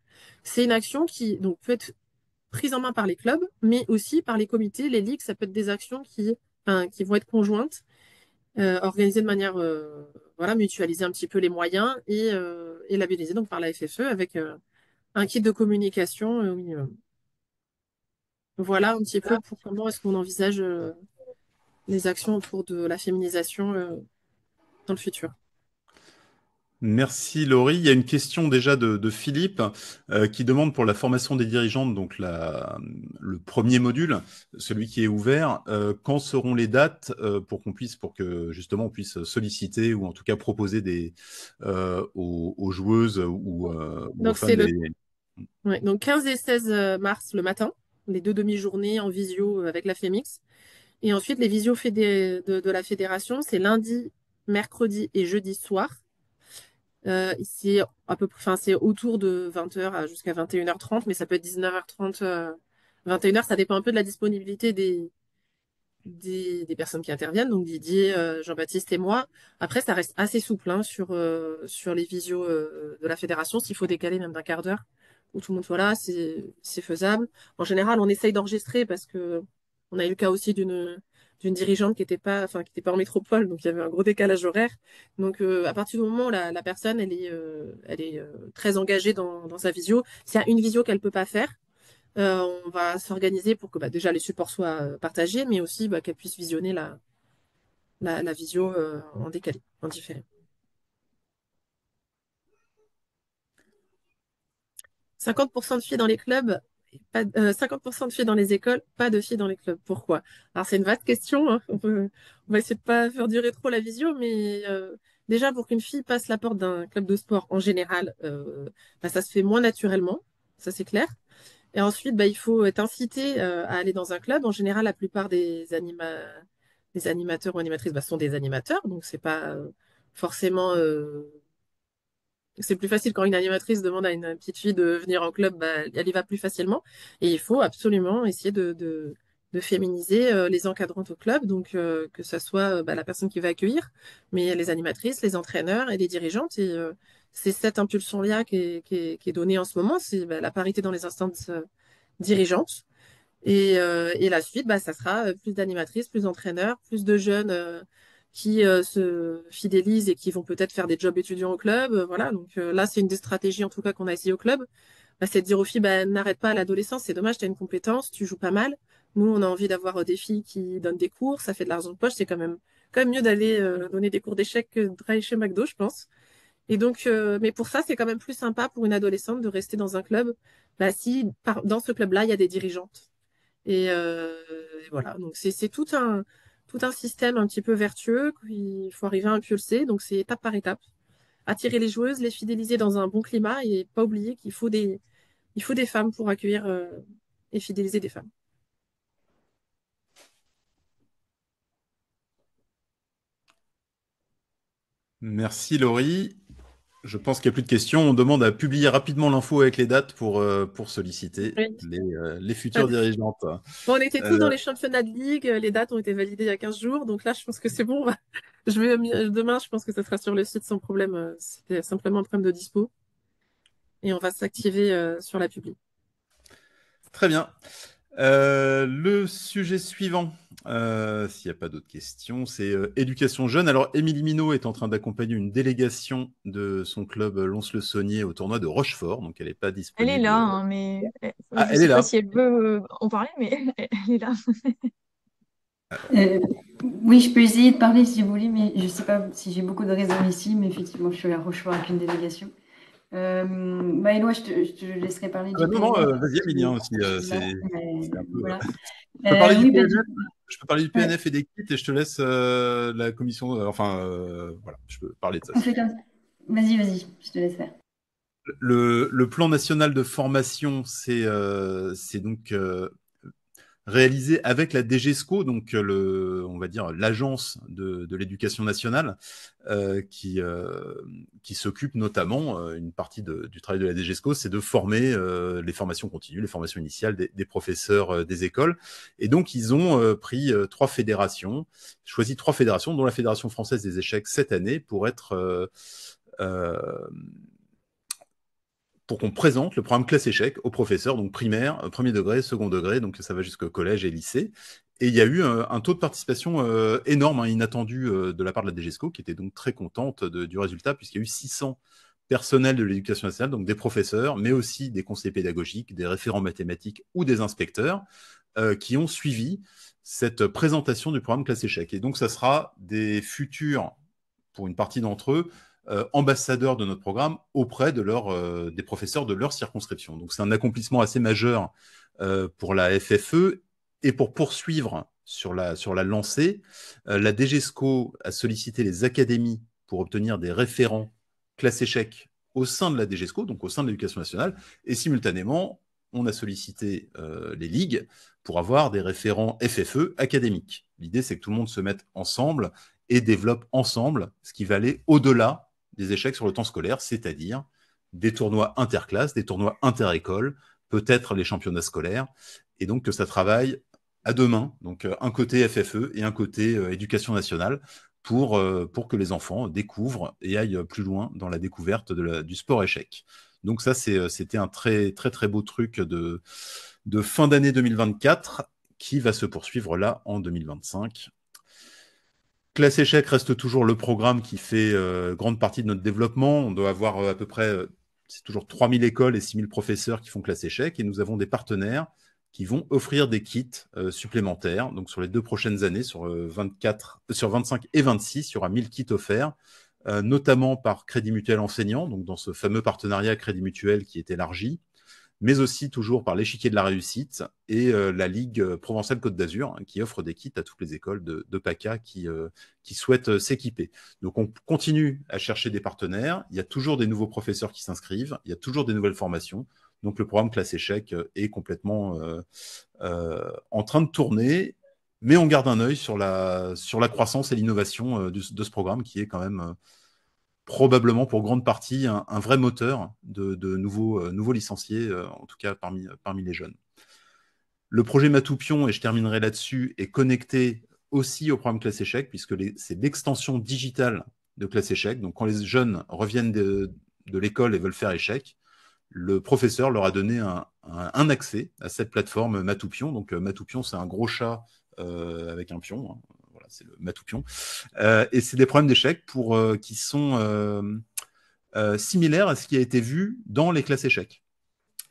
C'est une action qui donc peut être prise en main par les clubs, mais aussi par les comités, les ligues. Ça peut être des actions qui vont être conjointes, organisées de manière mutualiser un petit peu les moyens et labellisées donc par la FFE avec un kit de communication au minimum. Voilà un petit peu pour comment est-ce qu'on envisage les actions autour de la féminisation dans le futur. Merci Laurie. Il y a une question déjà de Philippe qui demande pour la formation des dirigeantes, donc le premier module, celui qui est ouvert, quand seront les dates pour que justement on puisse solliciter ou en tout cas proposer aux joueuses ou aux Donc fans c'est donc 15 et 16 mars le matin, les 2 demi-journées en visio avec la FEMIX. Et ensuite les visios de la fédération, c'est lundi, mercredi et jeudi soir. C'est c'est autour de 20h jusqu'à 21h30, mais ça peut être 19h30, 21h, ça dépend un peu de la disponibilité des personnes qui interviennent, donc Didier, Jean-Baptiste et moi. Après, ça reste assez souple sur les visios de la fédération. S'il faut décaler même d'un quart d'heure où tout le monde soit là, c'est faisable. En général, on essaye d'enregistrer parce que on a eu le cas aussi d'une dirigeante qui était pas en métropole, donc il y avait un gros décalage horaire. Donc à partir du moment où la personne elle est très engagée dans sa visio, s'il y a une visio qu'elle peut pas faire, on va s'organiser pour que déjà les supports soient partagés, mais aussi qu'elles puissent visionner la visio en décalé, en différé. 50% de filles dans les clubs 50% de filles dans les écoles, pas de filles dans les clubs. Pourquoi? Alors, c'est une vaste question, hein. On va essayer de pas faire durer trop la visio, mais déjà, pour qu'une fille passe la porte d'un club de sport, en général, bah, ça se fait moins naturellement, ça c'est clair. Et ensuite, bah, il faut être incité à aller dans un club. En général, la plupart des animateurs ou animatrices bah, sont des animateurs, donc c'est pas forcément c'est plus facile quand une animatrice demande à une petite fille de venir en club, bah, elle y va plus facilement. Et il faut absolument essayer de féminiser les encadrantes au club, donc que ce soit bah, la personne qui va accueillir, mais les animatrices, les entraîneurs et les dirigeantes. Et c'est cette impulsion-là qui est donnée en ce moment, c'est bah, la parité dans les instances dirigeantes. Et la suite, bah, ça sera plus d'animatrices, plus d'entraîneurs, plus de jeunes qui se fidélisent et qui vont peut-être faire des jobs étudiants au club. Voilà, donc là, c'est une des stratégies en tout cas qu'on a essayé au club. Bah, c'est de dire aux filles, bah, n'arrête pas à l'adolescence, c'est dommage, tu as une compétence, tu joues pas mal. Nous, on a envie d'avoir des filles qui donnent des cours, ça fait de l'argent de poche, c'est quand même mieux d'aller donner des cours d'échecs que de travailler chez McDo, je pense. Et donc, mais pour ça, c'est quand même plus sympa pour une adolescente de rester dans un club. Bah, si dans ce club-là, il y a des dirigeantes. Et voilà, donc c'est tout un système un petit peu vertueux qu'il faut arriver à impulser. Donc c'est étape par étape. Attirer les joueuses, les fidéliser dans un bon climat et pas oublier qu'il faut des femmes pour accueillir et fidéliser des femmes. Merci Laurie. Je pense qu'il n'y a plus de questions. On demande à publier rapidement l'info avec les dates pour solliciter Oui. les futures dirigeantes. Bon, on était tous dans les championnats de ligue, les dates ont été validées il y a 15 jours, donc là je pense que c'est bon. Demain, je pense que ça sera sur le site sans problème. C'était simplement un problème de dispo. Et on va s'activer sur la publi. Très bien. Le sujet suivant, s'il n'y a pas d'autres questions, c'est éducation jeune. Alors, Émilie Minot est en train d'accompagner une délégation de son club Lons-le-Saunier au tournoi de Rochefort, donc elle n'est pas Elle disponible. est là, hein, mais je elle sais est pas là. si elle veut en parler, mais elle est là. Euh, oui, je peux essayer de parler si vous voulez, mais je ne sais pas si j'ai beaucoup de raisons ici, mais effectivement, je suis à Rochefort avec une délégation. Éloi, je te laisserai parler du non, PNF. vas-y, Emilien aussi. C'est un peu... voilà. Je peux parler du Oui, PNF, du- je peux parler du PNF et des kits et je te laisse la commission. Voilà, je peux parler de ça. on fait comme ça. Vas-y, je te laisse faire. Le plan national de formation, c'est donc réalisé avec la DGESCO, donc on va dire l'agence de l'éducation nationale, qui s'occupe notamment, une partie du travail de la DGESCO, c'est de former les formations continues, les formations initiales des professeurs des écoles. Et donc, ils ont choisi trois fédérations, dont la Fédération française des échecs cette année, pour qu'on présente le programme classe échec aux professeurs, donc primaire, premier degré, second degré, donc ça va jusqu'au collège et lycée. Et il y a eu un taux de participation énorme, inattendu de la part de la DGESCO, qui était donc très contente du résultat, puisqu'il y a eu 600 personnels de l'éducation nationale, donc des professeurs, mais aussi des conseillers pédagogiques, des référents mathématiques ou des inspecteurs, qui ont suivi cette présentation du programme classe échec. Et donc ça sera des futurs, pour une partie d'entre eux, ambassadeurs de notre programme auprès des professeurs de leur circonscription. Donc c'est un accomplissement assez majeur pour la FFE. Et pour poursuivre sur la lancée, la DGESCO a sollicité les académies pour obtenir des référents classe échec au sein de la DGESCO, donc au sein de l'éducation nationale, et simultanément, on a sollicité les ligues pour avoir des référents FFE académiques. L'idée, c'est que tout le monde se mette ensemble et développe ensemble ce qui va aller au-delà des échecs sur le temps scolaire, c'est-à-dire des tournois interclasses, des tournois interécoles, peut-être les championnats scolaires, et donc que ça travaille à deux mains, donc un côté FFE et un côté éducation nationale, pour que les enfants découvrent et aillent plus loin dans la découverte du sport échec. Donc ça, c'était un très, très, très beau truc de fin d'année 2024 qui va se poursuivre là en 2025. Classe échec reste toujours le programme qui fait grande partie de notre développement. On doit avoir à peu près, c'est toujours 3000 écoles et 6000 professeurs qui font classe échec. Et nous avons des partenaires qui vont offrir des kits supplémentaires. Donc sur les 2 prochaines années, sur 25 et 26, il y aura 1000 kits offerts, notamment par Crédit Mutuel Enseignant, donc dans ce fameux partenariat Crédit Mutuel qui est élargi. mais aussi toujours par l'Échiquier de la Réussite et la Ligue Provençale Côte d'Azur, hein, qui offre des kits à toutes les écoles de PACA qui souhaitent s'équiper. Donc on continue à chercher des partenaires, il y a toujours des nouveaux professeurs qui s'inscrivent, il y a toujours des nouvelles formations, donc le programme Classe Échec est complètement en train de tourner, mais on garde un œil sur la croissance et l'innovation de ce programme qui est quand même probablement pour grande partie un vrai moteur de nouveaux licenciés, en tout cas parmi les jeunes. Le projet Matoupion, et je terminerai là-dessus, est connecté aussi au programme Classe Échec, puisque c'est l'extension digitale de Classe Échec. Donc quand les jeunes reviennent de l'école et veulent faire échec, le professeur leur a donné un accès à cette plateforme Matoupion. Donc Matoupion, c'est un gros chat avec un pion, hein. Voilà, c'est le Matoupion. Et c'est des problèmes d'échec qui sont similaires à ce qui a été vu dans les classes échecs.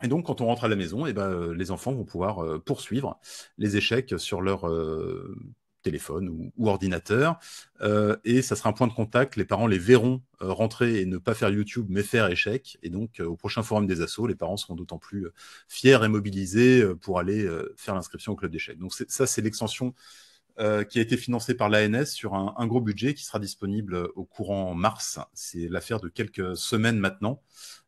Et donc, quand on rentre à la maison, les enfants vont pouvoir poursuivre les échecs sur leur téléphone ou ordinateur. Et ça sera un point de contact. Les parents les verront rentrer et ne pas faire YouTube, mais faire échec. Et donc, au prochain forum des assos, les parents seront d'autant plus fiers et mobilisés pour aller faire l'inscription au club d'échecs. Donc, ça, c'est l'extension qui a été financée par l'ANS sur un gros budget qui sera disponible au courant mars. C'est l'affaire de quelques semaines maintenant.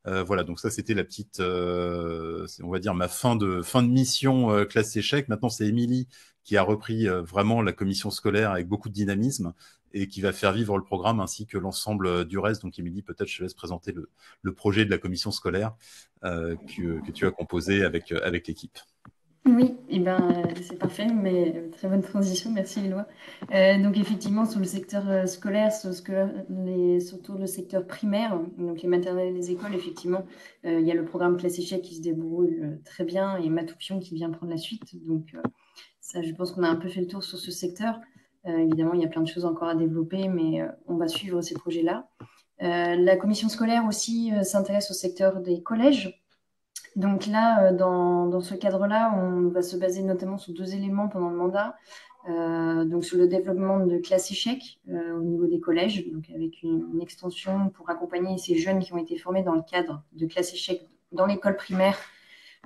Voilà, donc ça c'était la petite, on va dire ma fin de mission classe échec. Maintenant c'est Émilie qui a repris vraiment la commission scolaire avec beaucoup de dynamisme et qui va faire vivre le programme ainsi que l'ensemble du reste. Donc Émilie, peut-être je te laisse présenter le projet de la commission scolaire que tu as composé avec l'équipe. Oui, et c'est parfait, mais très bonne transition, merci Éloi. Donc effectivement, sur le secteur scolaire, surtout le secteur primaire, donc les maternelles et les écoles, effectivement, il y a le programme Classe Échec qui se débrouille très bien et Matoupion qui vient prendre la suite. Donc ça, je pense qu'on a un peu fait le tour sur ce secteur. Évidemment, il y a plein de choses encore à développer, mais on va suivre ces projets-là. La commission scolaire aussi s'intéresse au secteur des collèges. Donc là, dans ce cadre-là, on va se baser notamment sur 2 éléments pendant le mandat. Donc sur le développement de classes échecs au niveau des collèges, donc avec une extension pour accompagner ces jeunes qui ont été formés dans le cadre de classes échecs dans l'école primaire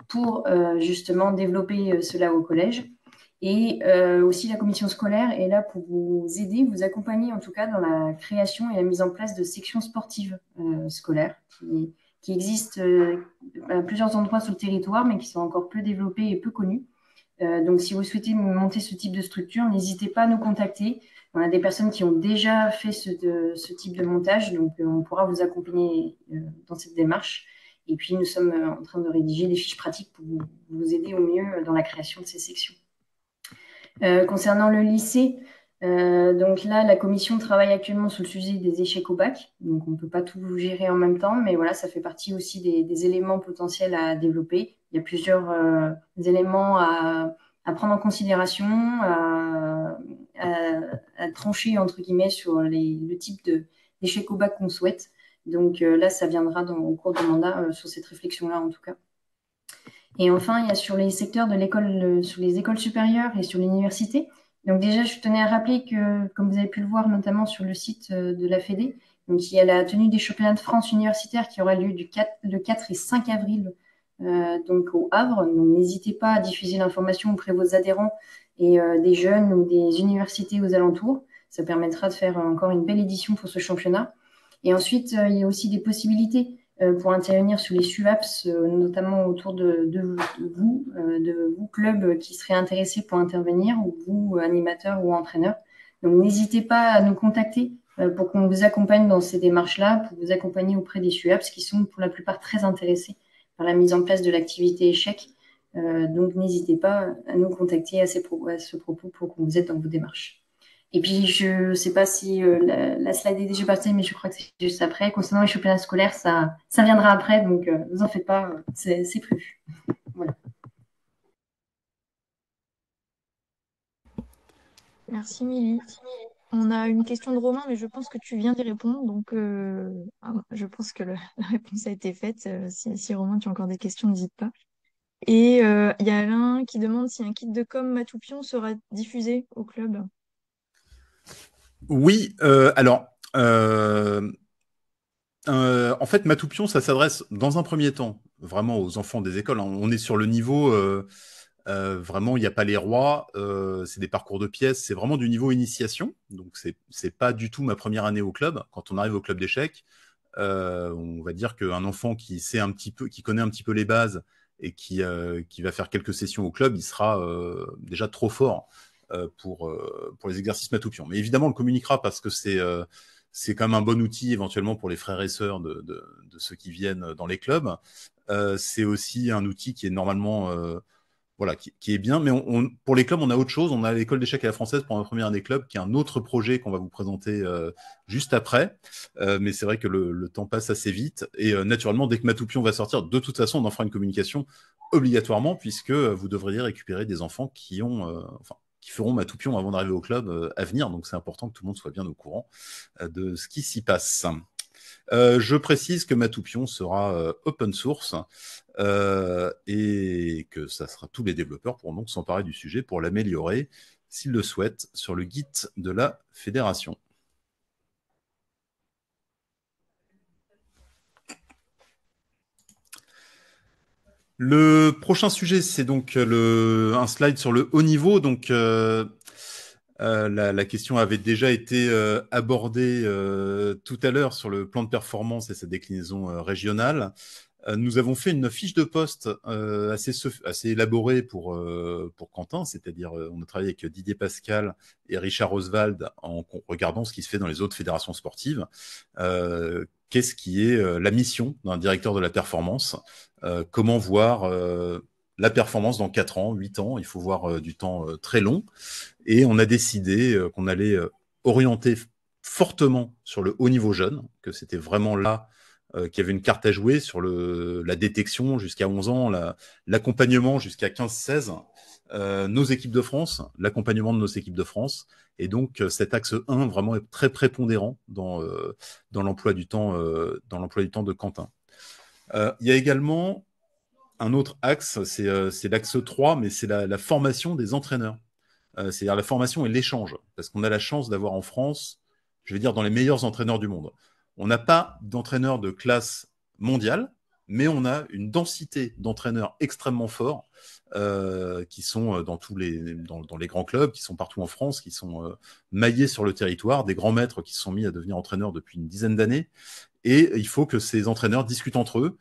pour justement développer cela au collège. Et aussi la commission scolaire est là pour vous aider, vous accompagner en tout cas dans la création et la mise en place de sections sportives scolaires qui existent à plusieurs endroits sur le territoire, mais qui sont encore peu développés et peu connus. Donc, si vous souhaitez monter ce type de structure, n'hésitez pas à nous contacter. On a des personnes qui ont déjà fait ce type de montage, donc on pourra vous accompagner dans cette démarche. Et puis, nous sommes en train de rédiger des fiches pratiques pour vous aider au mieux dans la création de ces sections. Concernant le lycée, donc là, la commission travaille actuellement sur le sujet des échecs au bac. Donc, on ne peut pas tout gérer en même temps, mais voilà, ça fait partie aussi des éléments potentiels à développer. Il y a plusieurs éléments à prendre en considération, à trancher, entre guillemets, sur le type d'échec au bac qu'on souhaite. Donc là, ça viendra au cours du mandat sur cette réflexion-là, en tout cas. Et enfin, il y a sur les secteurs de l'école, sur les écoles supérieures et sur l'université. Donc déjà, je tenais à rappeler que, comme vous avez pu le voir notamment sur le site de la Fédé, donc il y a la tenue des championnats de France universitaires qui aura lieu le 4 et 5 avril donc au Havre. Donc n'hésitez pas à diffuser l'information auprès de vos adhérents et des jeunes ou des universités aux alentours. Ça permettra de faire encore une belle édition pour ce championnat. Et ensuite, il y a aussi des possibilités pour intervenir sur les SUAPS, notamment autour de vous, clubs qui seraient intéressés pour intervenir, ou vous, animateurs ou entraîneurs. Donc, n'hésitez pas à nous contacter pour qu'on vous accompagne dans ces démarches-là, pour vous accompagner auprès des SUAPS qui sont pour la plupart très intéressés par la mise en place de l'activité échec. Donc, n'hésitez pas à nous contacter à ce propos pour qu'on vous aide dans vos démarches. Et puis, je ne sais pas si la slide est déjà passée, mais je crois que c'est juste après. Concernant les championnats scolaires, ça viendra après, donc ne vous en faites pas, c'est prévu. Voilà. Merci, Milly. On a une question de Romain, mais je pense que tu viens d'y répondre, donc je pense que la réponse a été faite. Si Romain, tu as encore des questions, n'hésite pas. Et il y a Alain qui demande si un kit de com Matoupion sera diffusé au club. Oui, alors, en fait, Matoupion, ça s'adresse dans un premier temps vraiment aux enfants des écoles. On est sur le niveau, vraiment, il n'y a pas les rois, c'est des parcours de pièces, c'est vraiment du niveau initiation. Donc, c'est pas du tout ma première année au club. Quand on arrive au club d'échecs, on va dire qu'un enfant qui sait un petit peu, qui connaît un petit peu les bases et qui va faire quelques sessions au club, il sera déjà trop fort pour les exercices Matoupion. Mais évidemment, on le communiquera parce que c'est quand même un bon outil éventuellement pour les frères et sœurs de ceux qui viennent dans les clubs. C'est aussi un outil qui est normalement voilà, qui est bien. Mais pour les clubs, on a autre chose. On a l'école d'échecs à la française pour la première année club, qui est un autre projet qu'on va vous présenter juste après. Mais c'est vrai que le temps passe assez vite. Et naturellement, dès que Matoupion va sortir, de toute façon, on en fera une communication obligatoirement, puisque vous devriez récupérer des enfants qui feront Matoupion avant d'arriver au club à venir. Donc c'est important que tout le monde soit bien au courant de ce qui s'y passe. Je précise que Matoupion sera open source et que ça sera tous les développeurs pourront donc s'emparer du sujet pour l'améliorer s'ils le souhaitent sur le Git de la fédération. Le prochain sujet, c'est donc un slide sur le haut niveau. Donc, la question avait déjà été abordée tout à l'heure sur le plan de performance et sa déclinaison régionale. Nous avons fait une fiche de poste assez élaborée pour Quentin, c'est-à-dire on a travaillé avec Didier Pascal et Richard Oswald en regardant ce qui se fait dans les autres fédérations sportives. Qu'est-ce qui est la mission d'un directeur de la performance? Comment voir la performance dans 4 ans, 8 ans? Il faut voir du temps très long. Et on a décidé qu'on allait orienter fortement sur le haut niveau jeune, que c'était vraiment là qu'il y avait une carte à jouer sur la détection jusqu'à 11 ans, l'accompagnement jusqu'à 15-16, nos équipes de France, l'accompagnement de nos équipes de France. Et donc, cet axe 1 vraiment est très prépondérant dans l'emploi du temps, de Quentin. Il y a également un autre axe, c'est l'axe 3, mais c'est la formation des entraîneurs. C'est-à-dire la formation et l'échange. Parce qu'on a la chance d'avoir en France, je vais dire, dans les meilleurs entraîneurs du monde. On n'a pas d'entraîneurs de classe mondiale, mais on a une densité d'entraîneurs extrêmement forts qui sont dans les grands clubs, qui sont partout en France, qui sont maillés sur le territoire, des grands maîtres qui se sont mis à devenir entraîneurs depuis une dizaine d'années. Et il faut que ces entraîneurs discutent entre eux,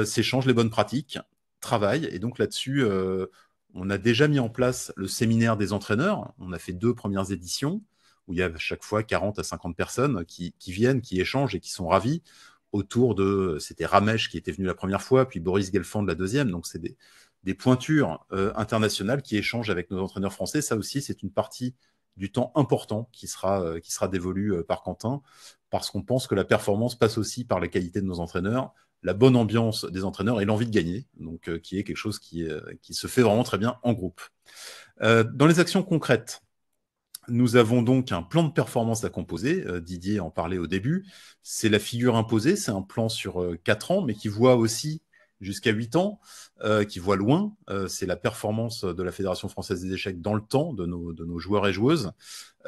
s'échangent les bonnes pratiques, travaillent. Et donc là-dessus, on a déjà mis en place le séminaire des entraîneurs. On a fait 2 premières éditions où il y a à chaque fois 40 à 50 personnes qui viennent, qui échangent et qui sont ravis autour c'était Ramesh qui était venu la première fois, puis Boris Gelfand la deuxième. Donc, c'est des pointures internationales qui échangent avec nos entraîneurs français. Ça aussi, c'est une partie du temps important qui sera dévolu par Quentin, parce qu'on pense que la performance passe aussi par la qualité de nos entraîneurs, la bonne ambiance des entraîneurs et l'envie de gagner, donc qui est quelque chose qui se fait vraiment très bien en groupe. Dans les actions concrètes, nous avons donc un plan de performance à composer. Didier en parlait au début. C'est la figure imposée, c'est un plan sur 4 ans, mais qui voit aussi jusqu'à 8 ans, qui voit loin. C'est la performance de la Fédération française des échecs dans le temps, de nos joueurs et joueuses.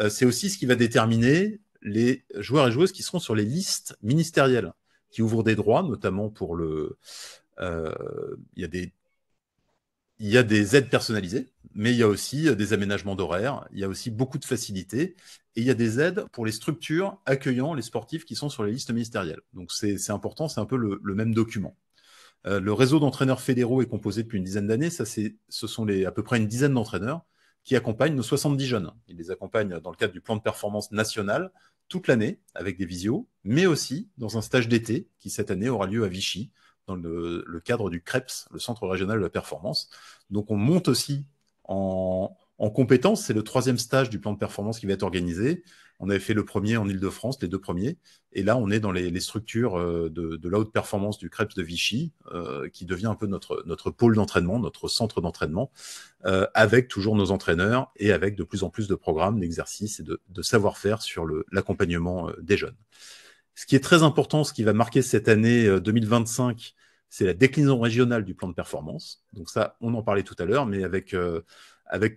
C'est aussi ce qui va déterminer les joueurs et joueuses qui seront sur les listes ministérielles, qui ouvrent des droits, notamment pour il y a des aides personnalisées, mais il y a aussi des aménagements d'horaires, il y a aussi beaucoup de facilités, et il y a des aides pour les structures accueillant les sportifs qui sont sur les listes ministérielles. Donc c'est important, c'est un peu le même document. Le réseau d'entraîneurs fédéraux est composé depuis une dizaine d'années. Ce sont à peu près une dizaine d'entraîneurs qui accompagnent nos 70 jeunes. Ils les accompagnent dans le cadre du plan de performance national toute l'année avec des visios, mais aussi dans un stage d'été qui cette année aura lieu à Vichy, dans le cadre du CREPS, le Centre régional de la performance. Donc on monte aussi en compétences. C'est le 3e stage du plan de performance qui va être organisé. On avait fait le premier en Ile-de-France, les 2 premiers. Et là, on est dans les structures de la haute performance du CREPS de Vichy, qui devient un peu notre pôle d'entraînement, notre centre d'entraînement, avec toujours nos entraîneurs et avec de plus en plus de programmes, d'exercices et de savoir-faire sur l'accompagnement des jeunes. Ce qui est très important, ce qui va marquer cette année 2025, c'est la déclinaison régionale du plan de performance. Donc ça, on en parlait tout à l'heure, mais avec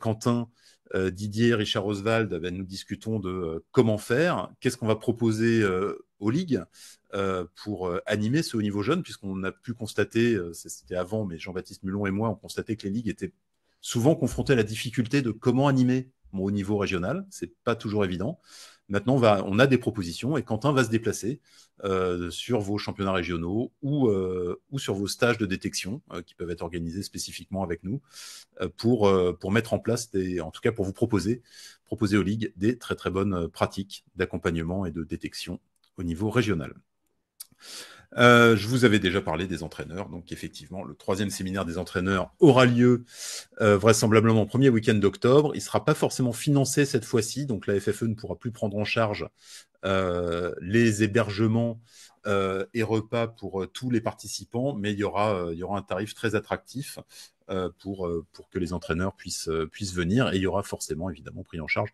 Quentin, Didier, Richard Oswald, nous discutons de comment faire, qu'est-ce qu'on va proposer aux ligues pour animer ce haut niveau jeune, puisqu'on a pu constater, c'était avant, mais Jean-Baptiste Mulon et moi, on constatait que les ligues étaient souvent confrontées à la difficulté de comment animer mon haut niveau régional. C'est pas toujours évident. Maintenant, on a des propositions et Quentin va se déplacer sur vos championnats régionaux ou sur vos stages de détection qui peuvent être organisés spécifiquement avec nous pour mettre en place, en tout cas pour vous proposer aux ligues des très très bonnes pratiques d'accompagnement et de détection au niveau régional. Je vous avais déjà parlé des entraîneurs, donc effectivement, le 3e séminaire des entraîneurs aura lieu vraisemblablement au premier week-end d'octobre. Il ne sera pas forcément financé cette fois-ci, donc la FFE ne pourra plus prendre en charge les hébergements et repas pour tous les participants, mais il y aura un tarif très attractif pour que les entraîneurs puissent venir, et il y aura forcément évidemment pris en charge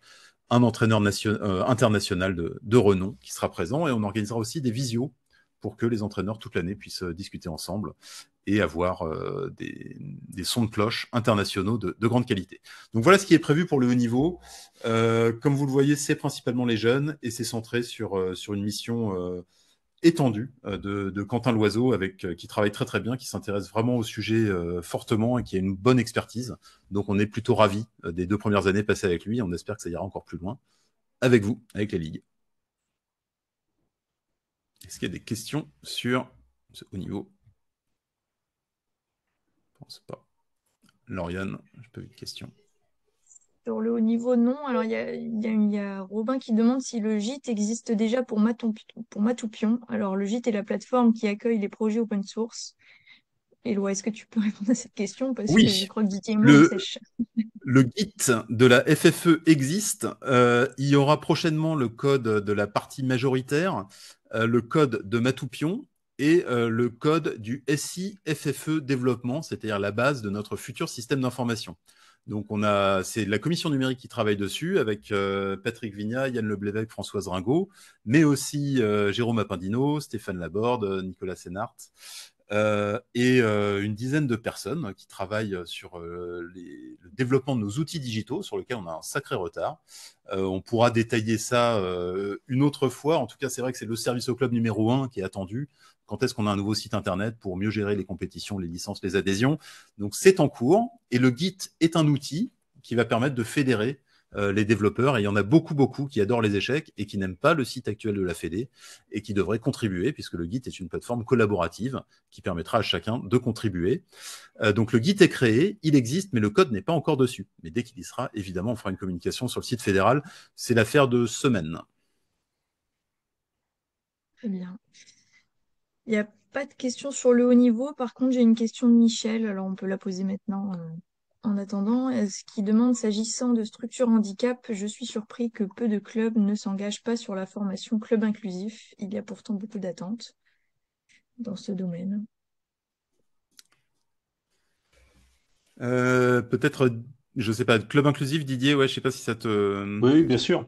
un entraîneur international de renom qui sera présent, et on organisera aussi des visios pour que les entraîneurs toute l'année puissent discuter ensemble et avoir des sons de cloche internationaux de grande qualité. Donc voilà ce qui est prévu pour le haut niveau. Comme vous le voyez, c'est principalement les jeunes et c'est centré sur une mission étendue de Quentin Loiseau qui travaille très très bien, qui s'intéresse vraiment au sujet fortement et qui a une bonne expertise. Donc on est plutôt ravis des 2 premières années passées avec lui. On espère que ça ira encore plus loin avec vous, avec les ligues. Est-ce qu'il y a des questions sur ce haut niveau? Je pense pas. Lauriane, j'ai pas vu de question. Sur le haut niveau, non. Alors, il y a Robin qui demande si le gîte existe déjà pour Matoupion. Alors, le gîte est la plateforme qui accueille les projets open source. Éloi, est-ce que tu peux répondre à cette question? Parce que je Oui, crois que Didier et moi, on sèche. le Git de la FFE existe. Il y aura prochainement le code de la partie majoritaire, le code de Matoupion et le code du SI FFE développement, c'est-à-dire la base de notre futur système d'information. Donc c'est la commission numérique qui travaille dessus avec Patrick Vignat, Yann Leblévec, Françoise Ringot, mais aussi Jérôme Appendino, Stéphane Laborde, Nicolas Sénart. Et une dizaine de personnes qui travaillent sur le développement de nos outils digitaux, sur lesquels on a un sacré retard. On pourra détailler ça une autre fois. En tout cas, c'est vrai que c'est le service au club numéro 1 qui est attendu. Quand est-ce qu'on a un nouveau site internet pour mieux gérer les compétitions, les licences, les adhésions? Donc c'est en cours. Et le Git est un outil qui va permettre de fédérer les développeurs, et il y en a beaucoup qui adorent les échecs et qui n'aiment pas le site actuel de la Fédé et qui devraient contribuer, puisque le Git est une plateforme collaborative qui permettra à chacun de contribuer. Donc le Git est créé, il existe, mais le code n'est pas encore dessus. Mais dès qu'il y sera, évidemment, on fera une communication sur le site fédéral. C'est l'affaire de semaines. Très bien. Il n'y a pas de question sur le haut niveau. Par contre, j'ai une question de Michel. Alors, on peut la poser maintenant. En attendant, ce qui demande, s'agissant de structure handicap, je suis surpris que peu de clubs ne s'engagent pas sur la formation club inclusif. Il y a pourtant beaucoup d'attentes dans ce domaine. Peut-être, je sais pas, club inclusif, Didier, ouais, je sais pas si ça te... Oui, bien sûr.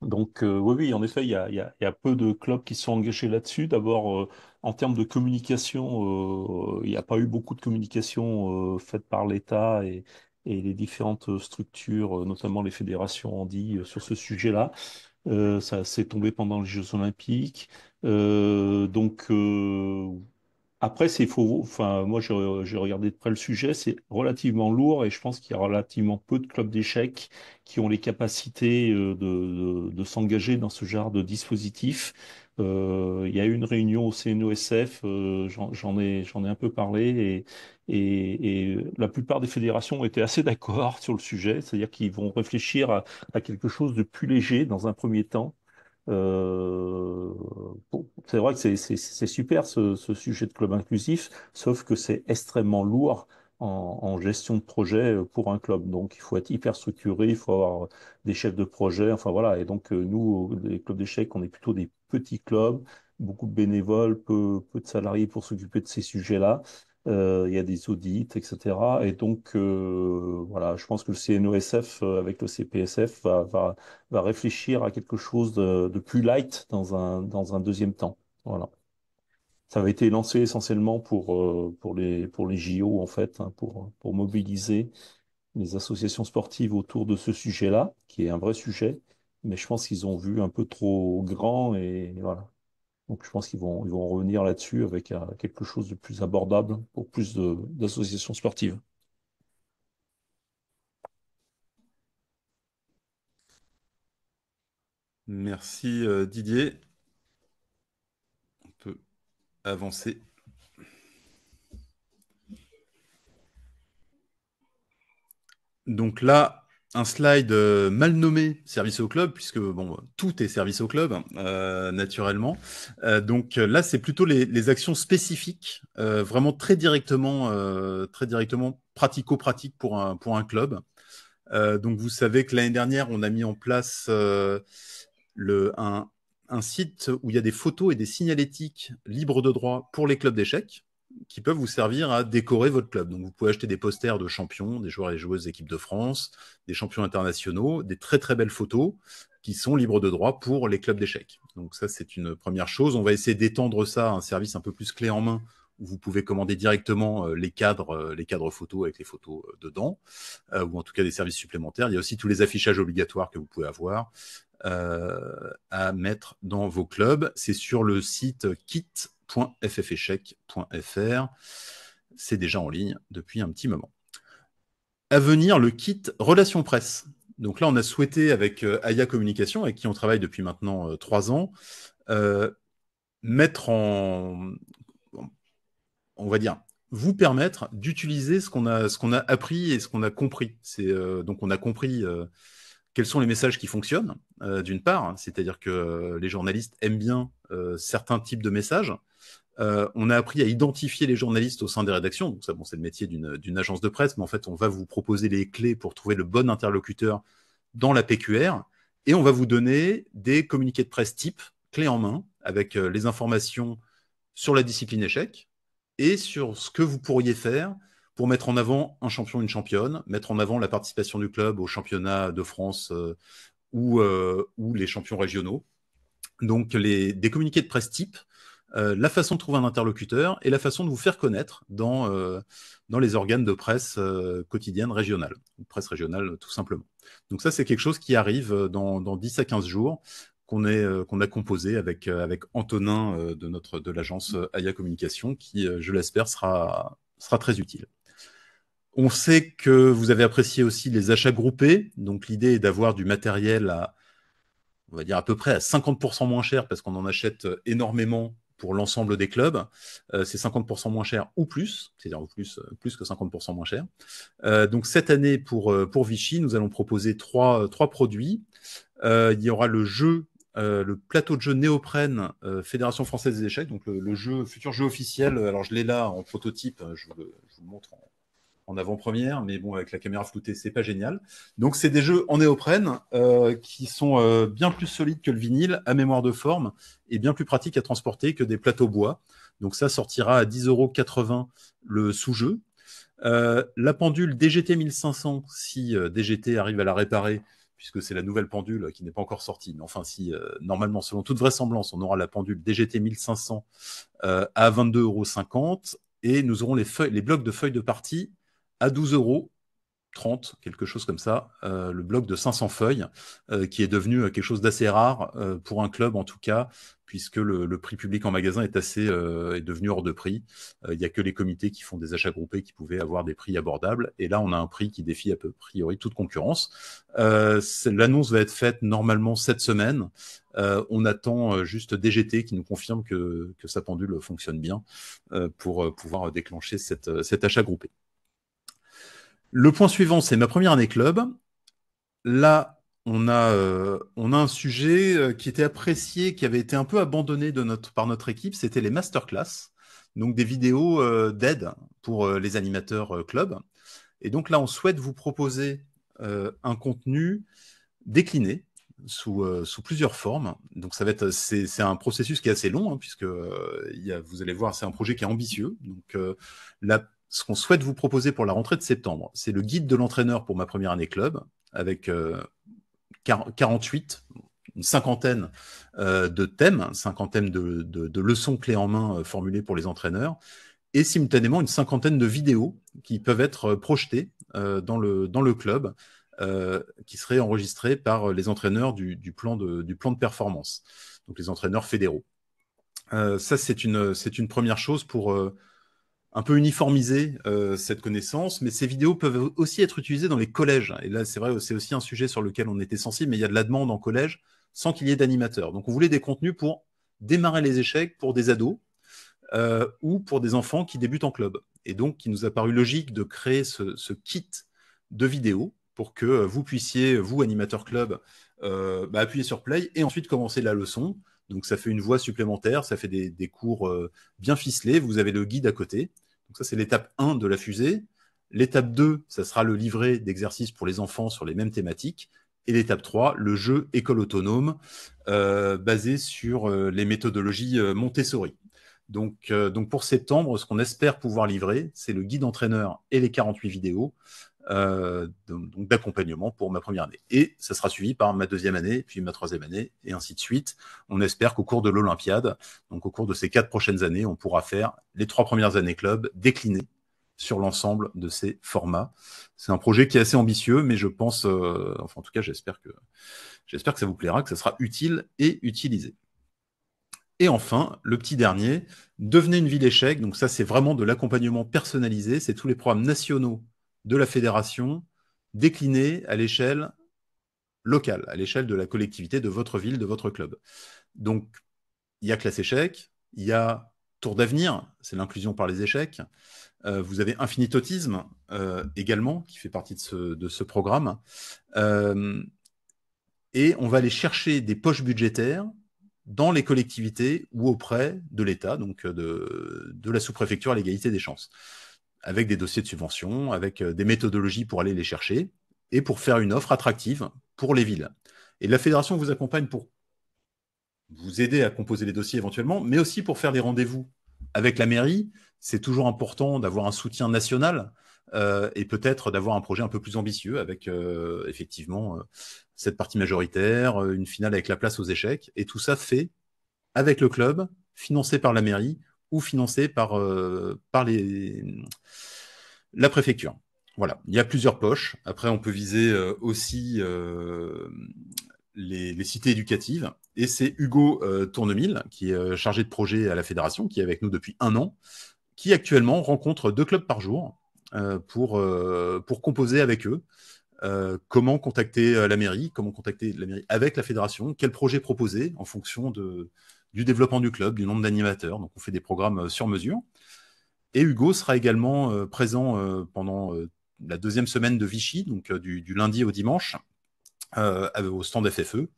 Donc, oui, en effet, il y a peu de clubs qui sont engagés là-dessus. D'abord, en termes de communication, il n'y a pas eu beaucoup de communication faite par l'État et les différentes structures, notamment les fédérations handi, sur ce sujet-là. Ça s'est tombé pendant les Jeux Olympiques. Donc, après, enfin, moi, j'ai regardé de près le sujet, c'est relativement lourd et je pense qu'il y a relativement peu de clubs d'échecs qui ont les capacités de s'engager dans ce genre de dispositif. Il y a eu une réunion au CNOSF, j'en ai un peu parlé et la plupart des fédérations étaient assez d'accord sur le sujet, c'est-à-dire qu'ils vont réfléchir à quelque chose de plus léger dans un premier temps. Bon, c'est vrai que c'est super ce sujet de club inclusif, sauf que c'est extrêmement lourd en gestion de projet pour un club. Donc il faut être hyper structuré, il faut avoir des chefs de projet, enfin voilà. Et donc nous, les clubs d'échecs, on est plutôt des petits clubs, beaucoup de bénévoles, peu de salariés pour s'occuper de ces sujets-là. Il y a des audits, etc. Et donc, voilà, je pense que le CNOSF avec le CPSF va réfléchir à quelque chose de plus light dans un deuxième temps. Voilà. Ça avait été lancé essentiellement pour les JO, en fait, hein, pour mobiliser les associations sportives autour de ce sujet-là, qui est un vrai sujet. Mais je pense qu'ils ont vu un peu trop grand et voilà. Donc je pense ils vont revenir là-dessus avec quelque chose de plus abordable pour plus d'associations sportives. Merci Didier. On peut avancer. Donc là, un slide mal nommé service au club, puisque bon, tout est service au club, naturellement. Donc là, c'est plutôt les actions spécifiques, vraiment très directement pratico-pratiques pour un club. Donc vous savez que l'année dernière, on a mis en place un site où il y a des photos et des signalétiques libres de droit pour les clubs d'échecs qui peuvent vous servir à décorer votre club. Donc vous pouvez acheter des posters de champions, des joueurs et joueuses d'équipe de France, des champions internationaux, des très très belles photos qui sont libres de droit pour les clubs d'échecs. Donc ça, c'est une première chose. On va essayer d'étendre ça à un service un peu plus clé en main où vous pouvez commander directement les cadres photos avec les photos dedans, ou en tout cas des services supplémentaires. Il y a aussi tous les affichages obligatoires que vous pouvez avoir à mettre dans vos clubs. C'est sur le site kit.fféchec.fr. C'est déjà en ligne depuis un petit moment. À venir, le kit Relations Presse. Donc là, on a souhaité avec Aya Communication, avec qui on travaille depuis maintenant 3 ans, mettre on va dire, vous permettre d'utiliser ce qu'on a appris et ce qu'on a compris. Donc on a compris quels sont les messages qui fonctionnent, d'une part, hein, c'est-à-dire que les journalistes aiment bien certains types de messages. On a appris à identifier les journalistes au sein des rédactions. Donc ça, bon, c'est le métier d'une agence de presse, mais en fait, on va vous proposer les clés pour trouver le bon interlocuteur dans la PQR, et on va vous donner des communiqués de presse type, clés en main, avec les informations sur la discipline échec et sur ce que vous pourriez faire pour mettre en avant un champion, une championne, mettre en avant la participation du club au championnat de France ou les champions régionaux. Donc des communiqués de presse type, la façon de trouver un interlocuteur et la façon de vous faire connaître dans les organes de presse quotidienne régionale, ou presse régionale tout simplement. Donc ça, c'est quelque chose qui arrive dans 10 à 15 jours, qu'on a composé avec Antonin de l'agence Aya Communication, qui, je l'espère, sera très utile. On sait que vous avez apprécié aussi les achats groupés. Donc l'idée est d'avoir du matériel on va dire à peu près à 50% moins cher, parce qu'on en achète énormément pour l'ensemble des clubs. C'est 50% moins cher ou plus, c'est-à-dire plus que 50% moins cher. Donc cette année, pour Vichy, nous allons proposer trois produits. Il y aura le plateau de jeu néoprène Fédération française des échecs, donc le futur jeu officiel. Alors je l'ai là en prototype, je vous le montre en avant-première, mais bon, avec la caméra floutée, c'est pas génial. Donc, c'est des jeux en néoprène qui sont bien plus solides que le vinyle, à mémoire de forme, et bien plus pratiques à transporter que des plateaux bois. Donc, ça sortira à 10,80 € le sous-jeu. La pendule DGT 1500, si DGT arrive à la réparer, puisque c'est la nouvelle pendule qui n'est pas encore sortie. Mais enfin, si normalement, selon toute vraisemblance, on aura la pendule DGT 1500 à 22,50 €, et nous aurons les blocs de feuilles de partie à 12,30 €, quelque chose comme ça, le bloc de 500 feuilles, qui est devenu quelque chose d'assez rare pour un club en tout cas, puisque le prix public en magasin est devenu hors de prix. Il n'y a que les comités qui font des achats groupés qui pouvaient avoir des prix abordables, et là on a un prix qui défie a priori toute concurrence. L'annonce va être faite normalement cette semaine. On attend juste DGT qui nous confirme que sa pendule fonctionne bien pour pouvoir déclencher cet achat groupé. Le point suivant, c'est ma première année club. Là, on a un sujet qui était apprécié, qui avait été un peu abandonné par notre équipe, c'était les masterclass, donc des vidéos d'aide pour les animateurs club. Et donc là, on souhaite vous proposer un contenu décliné sous plusieurs formes. Donc c'est un processus qui est assez long, hein, puisque vous allez voir, c'est un projet qui est ambitieux. Donc là, ce qu'on souhaite vous proposer pour la rentrée de septembre, c'est le guide de l'entraîneur pour ma première année club, avec 48, une cinquantaine de thèmes, une cinquantaine de leçons clés en main formulées pour les entraîneurs, et simultanément une cinquantaine de vidéos qui peuvent être projetées dans le club, qui seraient enregistrées par les entraîneurs du plan de performance, donc les entraîneurs fédéraux. Ça, c'est une première chose pour un peu uniformiser cette connaissance, mais ces vidéos peuvent aussi être utilisées dans les collèges. Et là, c'est vrai, c'est aussi un sujet sur lequel on était sensible, mais il y a de la demande en collège sans qu'il y ait d'animateur. Donc, on voulait des contenus pour démarrer les échecs pour des ados ou pour des enfants qui débutent en club. Et donc, il nous a paru logique de créer ce kit de vidéos pour que vous puissiez, vous, animateur club, appuyer sur play et ensuite commencer la leçon. Donc, ça fait une voix supplémentaire, ça fait des cours bien ficelés. Vous avez le guide à côté. Donc, ça, c'est l'étape 1 de la fusée. L'étape 2, ça sera le livret d'exercices pour les enfants sur les mêmes thématiques. Et l'étape 3, le jeu école autonome, basé sur les méthodologies Montessori. Donc pour septembre, ce qu'on espère pouvoir livrer, c'est le guide entraîneur et les 48 vidéos donc d'accompagnement pour ma première année. Et ça sera suivi par ma deuxième année, puis ma troisième année, et ainsi de suite. On espère qu'au cours de l'Olympiade, donc au cours de ces 4 prochaines années, on pourra faire les 3 premières années club déclinées sur l'ensemble de ces formats. C'est un projet qui est assez ambitieux, mais je pense, enfin en tout cas j'espère que ça vous plaira, que ça sera utile et utilisé. Et enfin, le petit dernier, devenez une ville échec. Donc ça, c'est vraiment de l'accompagnement personnalisé. C'est tous les programmes nationaux de la fédération déclinés à l'échelle locale, à l'échelle de la collectivité, de votre ville, de votre club. Donc, il y a classe échec, il y a tour d'avenir, c'est l'inclusion par les échecs. Vous avez infinitétisme également, qui fait partie de ce programme. Et on va aller chercher des poches budgétaires dans les collectivités ou auprès de l'État, donc de la sous-préfecture à l'égalité des chances, avec des dossiers de subvention, avec des méthodologies pour aller les chercher, et pour faire une offre attractive pour les villes. Et la fédération vous accompagne pour vous aider à composer les dossiers éventuellement, mais aussi pour faire des rendez-vous avec la mairie. C'est toujours important d'avoir un soutien national et peut-être d'avoir un projet un peu plus ambitieux avec effectivement cette partie majoritaire, une finale avec la place aux échecs, et tout ça fait avec le club, financé par la mairie ou financé par la préfecture. Voilà, il y a plusieurs poches. Après, on peut viser aussi les cités éducatives. Et c'est Hugo Tournemille, qui est chargé de projet à la fédération, qui est avec nous depuis 1 an, qui actuellement rencontre 2 clubs par jour pour composer avec eux. Comment contacter la mairie, comment contacter la mairie avec la fédération, quel projet proposer en fonction du développement du club, du nombre d'animateurs. Donc on fait des programmes sur mesure. Et Hugo sera également présent pendant la 2e semaine de Vichy, donc du lundi au dimanche, au stand FFE,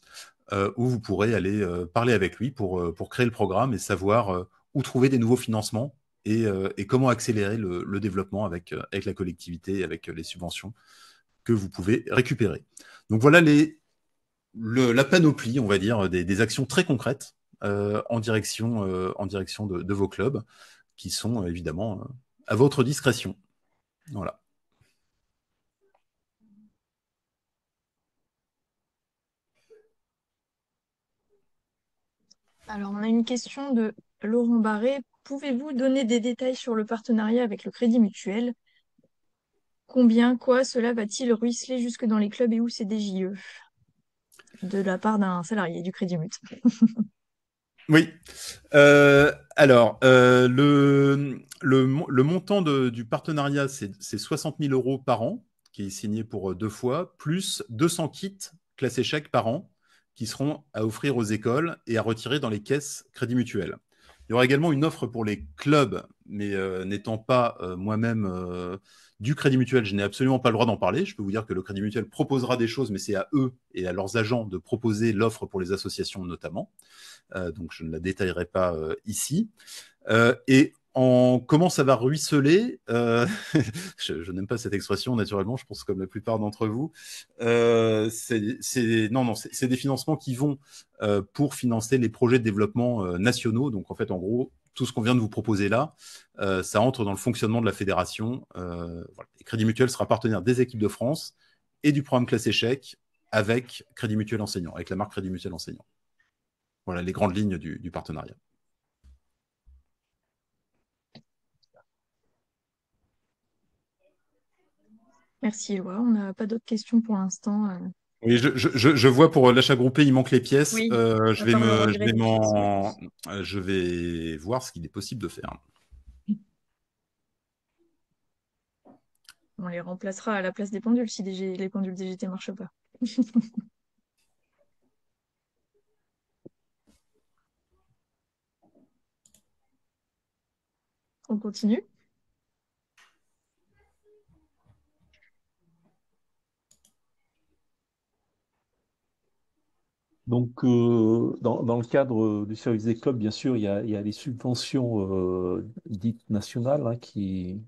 où vous pourrez aller parler avec lui pour créer le programme et savoir où trouver des nouveaux financements et comment accélérer le développement avec la collectivité, avec les subventions que vous pouvez récupérer. Donc voilà la panoplie, on va dire, des actions très concrètes en direction de vos clubs, qui sont évidemment à votre discrétion. Voilà. Alors, on a une question de Laurent Barré. Pouvez-vous donner des détails sur le partenariat avec le Crédit Mutuel? Combien, quoi, cela va-t-il ruisseler jusque dans les clubs et où c'est des JE? De la part d'un salarié du Crédit Mutuel. Oui. Alors, le montant du partenariat, c'est 60 000 € par an, qui est signé pour 2 fois, plus 200 kits classés chèques par an, qui seront à offrir aux écoles et à retirer dans les caisses Crédit Mutuel. Il y aura également une offre pour les clubs, mais n'étant pas moi-même du Crédit Mutuel, je n'ai absolument pas le droit d'en parler. Je peux vous dire que le Crédit Mutuel proposera des choses, mais c'est à eux et à leurs agents de proposer l'offre pour les associations notamment. Donc je ne la détaillerai pas ici. Et comment ça va ruisseler je n'aime pas cette expression, naturellement, je pense comme la plupart d'entre vous. C'est des financements qui vont pour financer les projets de développement nationaux. Donc en fait, en gros, tout ce qu'on vient de vous proposer là, ça entre dans le fonctionnement de la fédération. Voilà. Et Crédit Mutuel sera partenaire des équipes de France et du programme Classe Échec avec Crédit Mutuel Enseignant, avec la marque Crédit Mutuel Enseignant. Voilà les grandes lignes du partenariat. Merci, Éloi. On n'a pas d'autres questions pour l'instant. Oui, je vois pour l'achat groupé, il manque les pièces. Oui, Je va vais falloir me, je migrer vais des pièces, ouais. je vais voir ce qu'il est possible de faire. On les remplacera à la place des pendules si les pendules DGT marchent pas. On continue. Donc, dans le cadre du service des clubs, bien sûr, il y a les subventions dites nationales hein, qui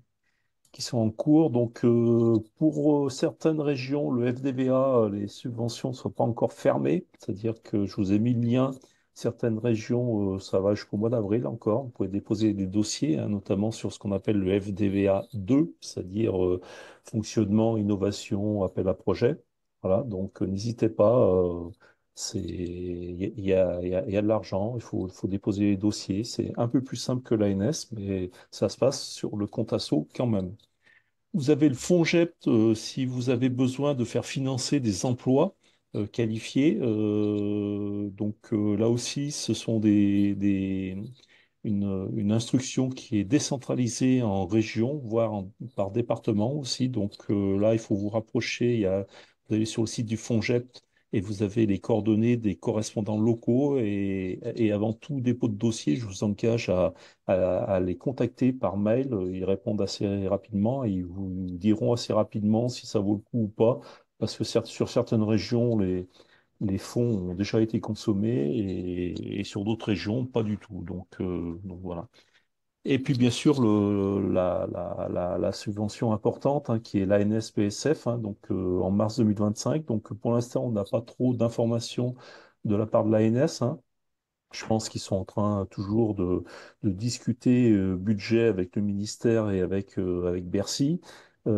sont en cours. Donc, pour certaines régions, le FDVA, les subventions ne sont pas encore fermées. C'est-à-dire que je vous ai mis le lien. Certaines régions, ça va jusqu'au mois d'avril encore. Vous pouvez déposer des dossiers, hein, notamment sur ce qu'on appelle le FDVA 2, c'est-à-dire fonctionnement, innovation, appel à projet. Voilà, donc n'hésitez pas. Il y a de l'argent, il faut déposer les dossiers. C'est un peu plus simple que l'ANS, mais ça se passe sur le compte asso quand même. Vous avez le FONGEP si vous avez besoin de faire financer des emplois qualifiés. Là aussi, ce sont une instruction qui est décentralisée en région, voire par département aussi. Là, il faut vous rapprocher. Vous allez sur le site du FONGEP et vous avez les coordonnées des correspondants locaux. Et avant tout dépôt de dossier, je vous engage à les contacter par mail. Ils répondent assez rapidement et ils vous diront assez rapidement si ça vaut le coup ou pas. Parce que sur certaines régions, les fonds ont déjà été consommés et sur d'autres régions, pas du tout. Donc voilà. Et puis bien sûr la subvention importante hein, qui est l'ANSPSF hein, en mars 2025. Donc pour l'instant on n'a pas trop d'informations de la part de l'ANS. Je pense qu'ils sont en train toujours de discuter budget avec le ministère et avec Bercy. Nous,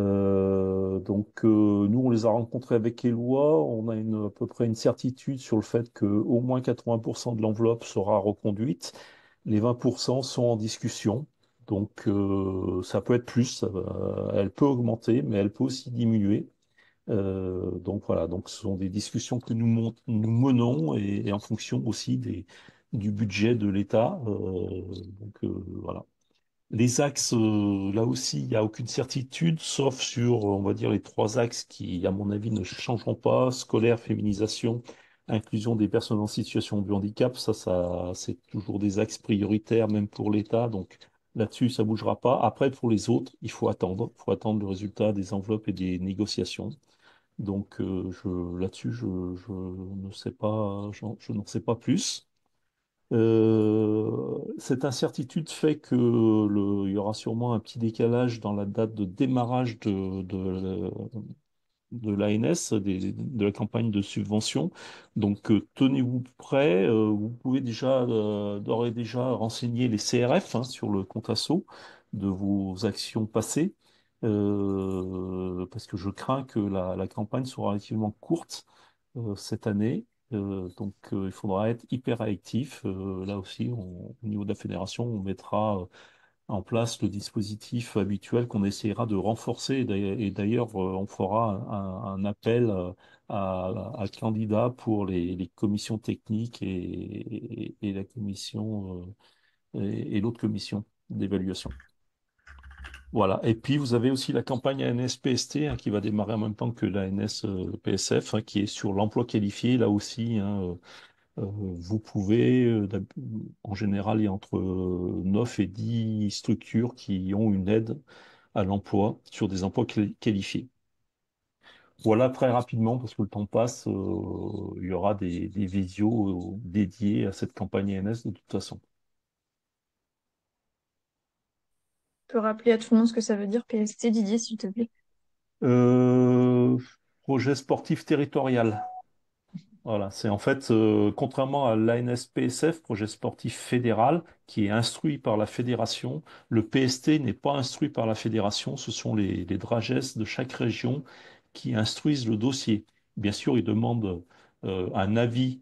on les a rencontrés avec Éloi. On a à peu près une certitude sur le fait que au moins 80% de l'enveloppe sera reconduite. Les 20% sont en discussion. Ça peut être plus, elle peut augmenter, mais elle peut aussi diminuer. Voilà, donc ce sont des discussions que nous menons et en fonction aussi du budget de l'État. Voilà. Les axes, là aussi, il n'y a aucune certitude, sauf sur, on va dire, les trois axes qui, à mon avis, ne changeront pas, scolaire, féminisation, inclusion des personnes en situation de handicap. C'est toujours des axes prioritaires, même pour l'État. Donc là-dessus, ça bougera pas. Après, pour les autres, il faut attendre. Il faut attendre le résultat des enveloppes et des négociations. Là-dessus, je ne sais pas, je n'en sais pas plus. Cette incertitude fait il y aura sûrement un petit décalage dans la date de démarrage de l'ANS, de la campagne de subvention. Tenez-vous prêts. Vous pouvez déjà, d'ores et déjà, renseigner les CRF hein, sur le compte asso de vos actions passées, parce que je crains que la campagne soit relativement courte cette année. Il faudra être hyper réactif. Là aussi, au niveau de la fédération, on mettra en place le dispositif habituel qu'on essaiera de renforcer. Et d'ailleurs, on fera un appel à candidats pour les commissions techniques et la commission et l'autre commission d'évaluation. Voilà. Et puis, vous avez aussi la campagne ANS-PST hein, qui va démarrer en même temps que la ANS-PSF, qui est sur l'emploi qualifié. Là aussi, vous pouvez, en général, il y a entre 9 et 10 structures qui ont une aide à l'emploi sur des emplois qualifiés. Voilà très rapidement, parce que le temps passe, il y aura des visios dédiés à cette campagne ANS de toute façon. Tu peux rappeler à tout le monde ce que ça veut dire PST, Didier, s'il te plaît. Euh, Projet sportif territorial. Voilà, c'est en fait, contrairement à l'ANSPSF, projet sportif fédéral, qui est instruit par la fédération, le PST n'est pas instruit par la fédération, ce sont les DRAGES de chaque région qui instruisent le dossier. Bien sûr, ils demandent un avis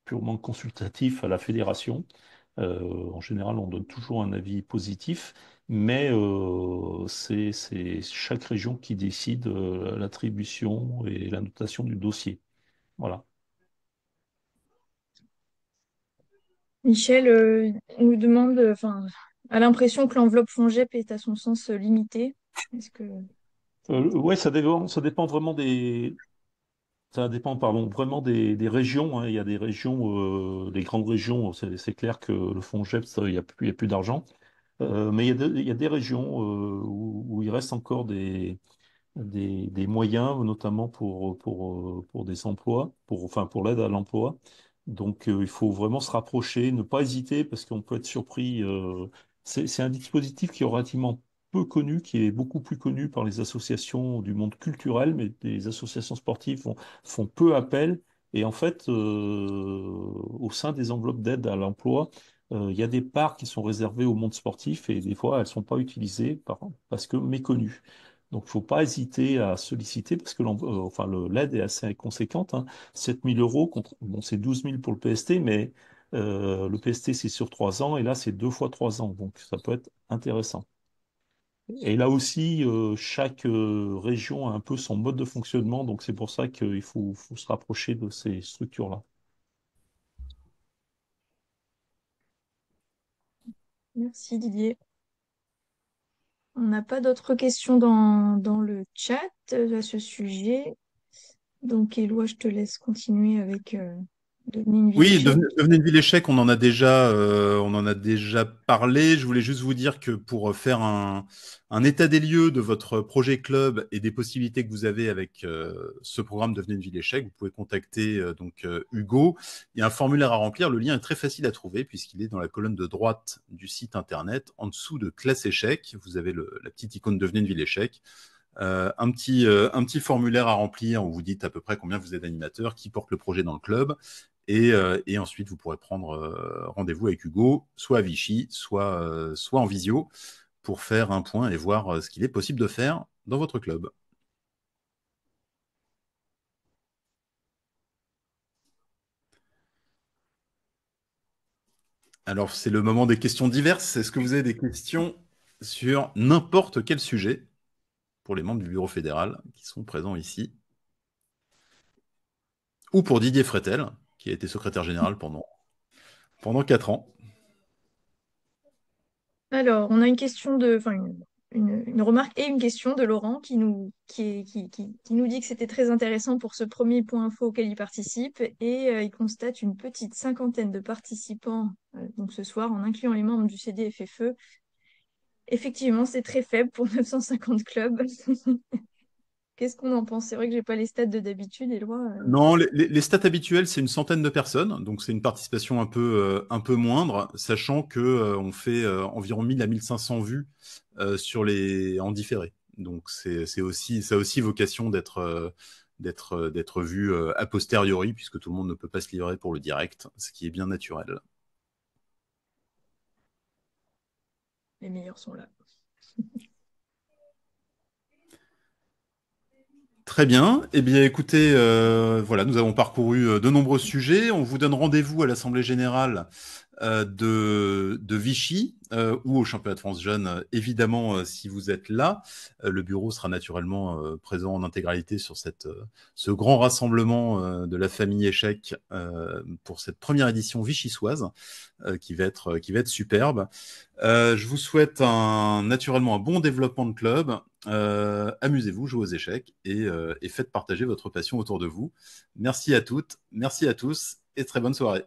purement consultatif à la fédération. En général, on donne toujours un avis positif, mais c'est chaque région qui décide l'attribution et la notation du dossier. Voilà. Michel nous demande, enfin, a l'impression que l'enveloppe FONGEP est à son sens limitée. Est-ce que... Ouais, ça dépend vraiment ça dépend, pardon, vraiment des régions, hein. Il y a des régions, des grandes régions, c'est clair que le FONGEP, il y a plus d'argent. Mais il y a des régions où il reste encore des moyens, notamment pour des emplois, enfin pour l'aide à l'emploi. Donc il faut vraiment se rapprocher, ne pas hésiter parce qu'on peut être surpris. C'est un dispositif qui est relativement peu connu, qui est beaucoup plus connu par les associations du monde culturel, mais les associations sportives font peu appel. Et en fait, au sein des enveloppes d'aide à l'emploi, il y a des parts qui sont réservées au monde sportif et des fois elles ne sont pas utilisées parce que méconnues. Donc, il ne faut pas hésiter à solliciter parce que enfin, l'aide est assez conséquente, hein. 7 000 euros, bon, c'est 12 000 pour le PST, mais le PST, c'est sur 3 ans et là, c'est 2 fois 3 ans. Donc, ça peut être intéressant. Et là aussi, chaque région a un peu son mode de fonctionnement. Donc, c'est pour ça qu'il faut se rapprocher de ces structures-là. Merci Didier. On n'a pas d'autres questions dans le chat à ce sujet. Donc, Éloi, je te laisse continuer avec Devenez une ville Oui, échec. devenez une ville échec, on en a déjà parlé. Je voulais juste vous dire que pour faire un état des lieux de votre projet club et des possibilités que vous avez avec ce programme Devenez une ville échec, vous pouvez contacter Hugo. Il y a un formulaire à remplir. Le lien est très facile à trouver puisqu'il est dans la colonne de droite du site internet, en dessous de classe échec. Vous avez la petite icône Devenez une ville échec. Un petit formulaire à remplir où vous dites à peu près combien vous êtes d'animateurs, qui porte le projet dans le club. Et ensuite, vous pourrez prendre rendez-vous avec Hugo, soit à Vichy, soit en visio, pour faire un point et voir ce qu'il est possible de faire dans votre club. Alors, c'est le moment des questions diverses. Est-ce que vous avez des questions sur n'importe quel sujet pour les membres du bureau fédéral qui sont présents ici? Ou pour Didier Fretel, qui a été secrétaire général pendant 4 ans. Alors, on a une question enfin, une remarque et une question de Laurent qui nous dit que c'était très intéressant pour ce premier point info auquel il participe et il constate une petite cinquantaine de participants donc ce soir en incluant les membres du CDFFE. Effectivement, c'est très faible pour 950 clubs. Qu'est-ce qu'on en pense? C'est vrai que j'ai pas les stats de d'habitude, Éloi. Non, les stats habituelles, c'est une centaine de personnes, donc c'est une participation un peu moindre, sachant que on fait environ 1000 à 1500 vues en différé. Donc ça a aussi vocation d'être vu a posteriori, puisque tout le monde ne peut pas se livrer pour le direct, ce qui est bien naturel. Les meilleurs sont là. Très bien. Eh bien, écoutez, voilà, nous avons parcouru de nombreux sujets. On vous donne rendez-vous à l'Assemblée générale de Vichy ou au Championnat de France Jeunes, évidemment, si vous êtes là. Le bureau sera naturellement présent en intégralité sur ce grand rassemblement de la famille échec pour cette première édition vichysoise qui va être superbe. Je vous souhaite naturellement un bon développement de club. Amusez-vous, jouez aux échecs et faites partager votre passion autour de vous. Merci à toutes, merci à tous et très bonne soirée.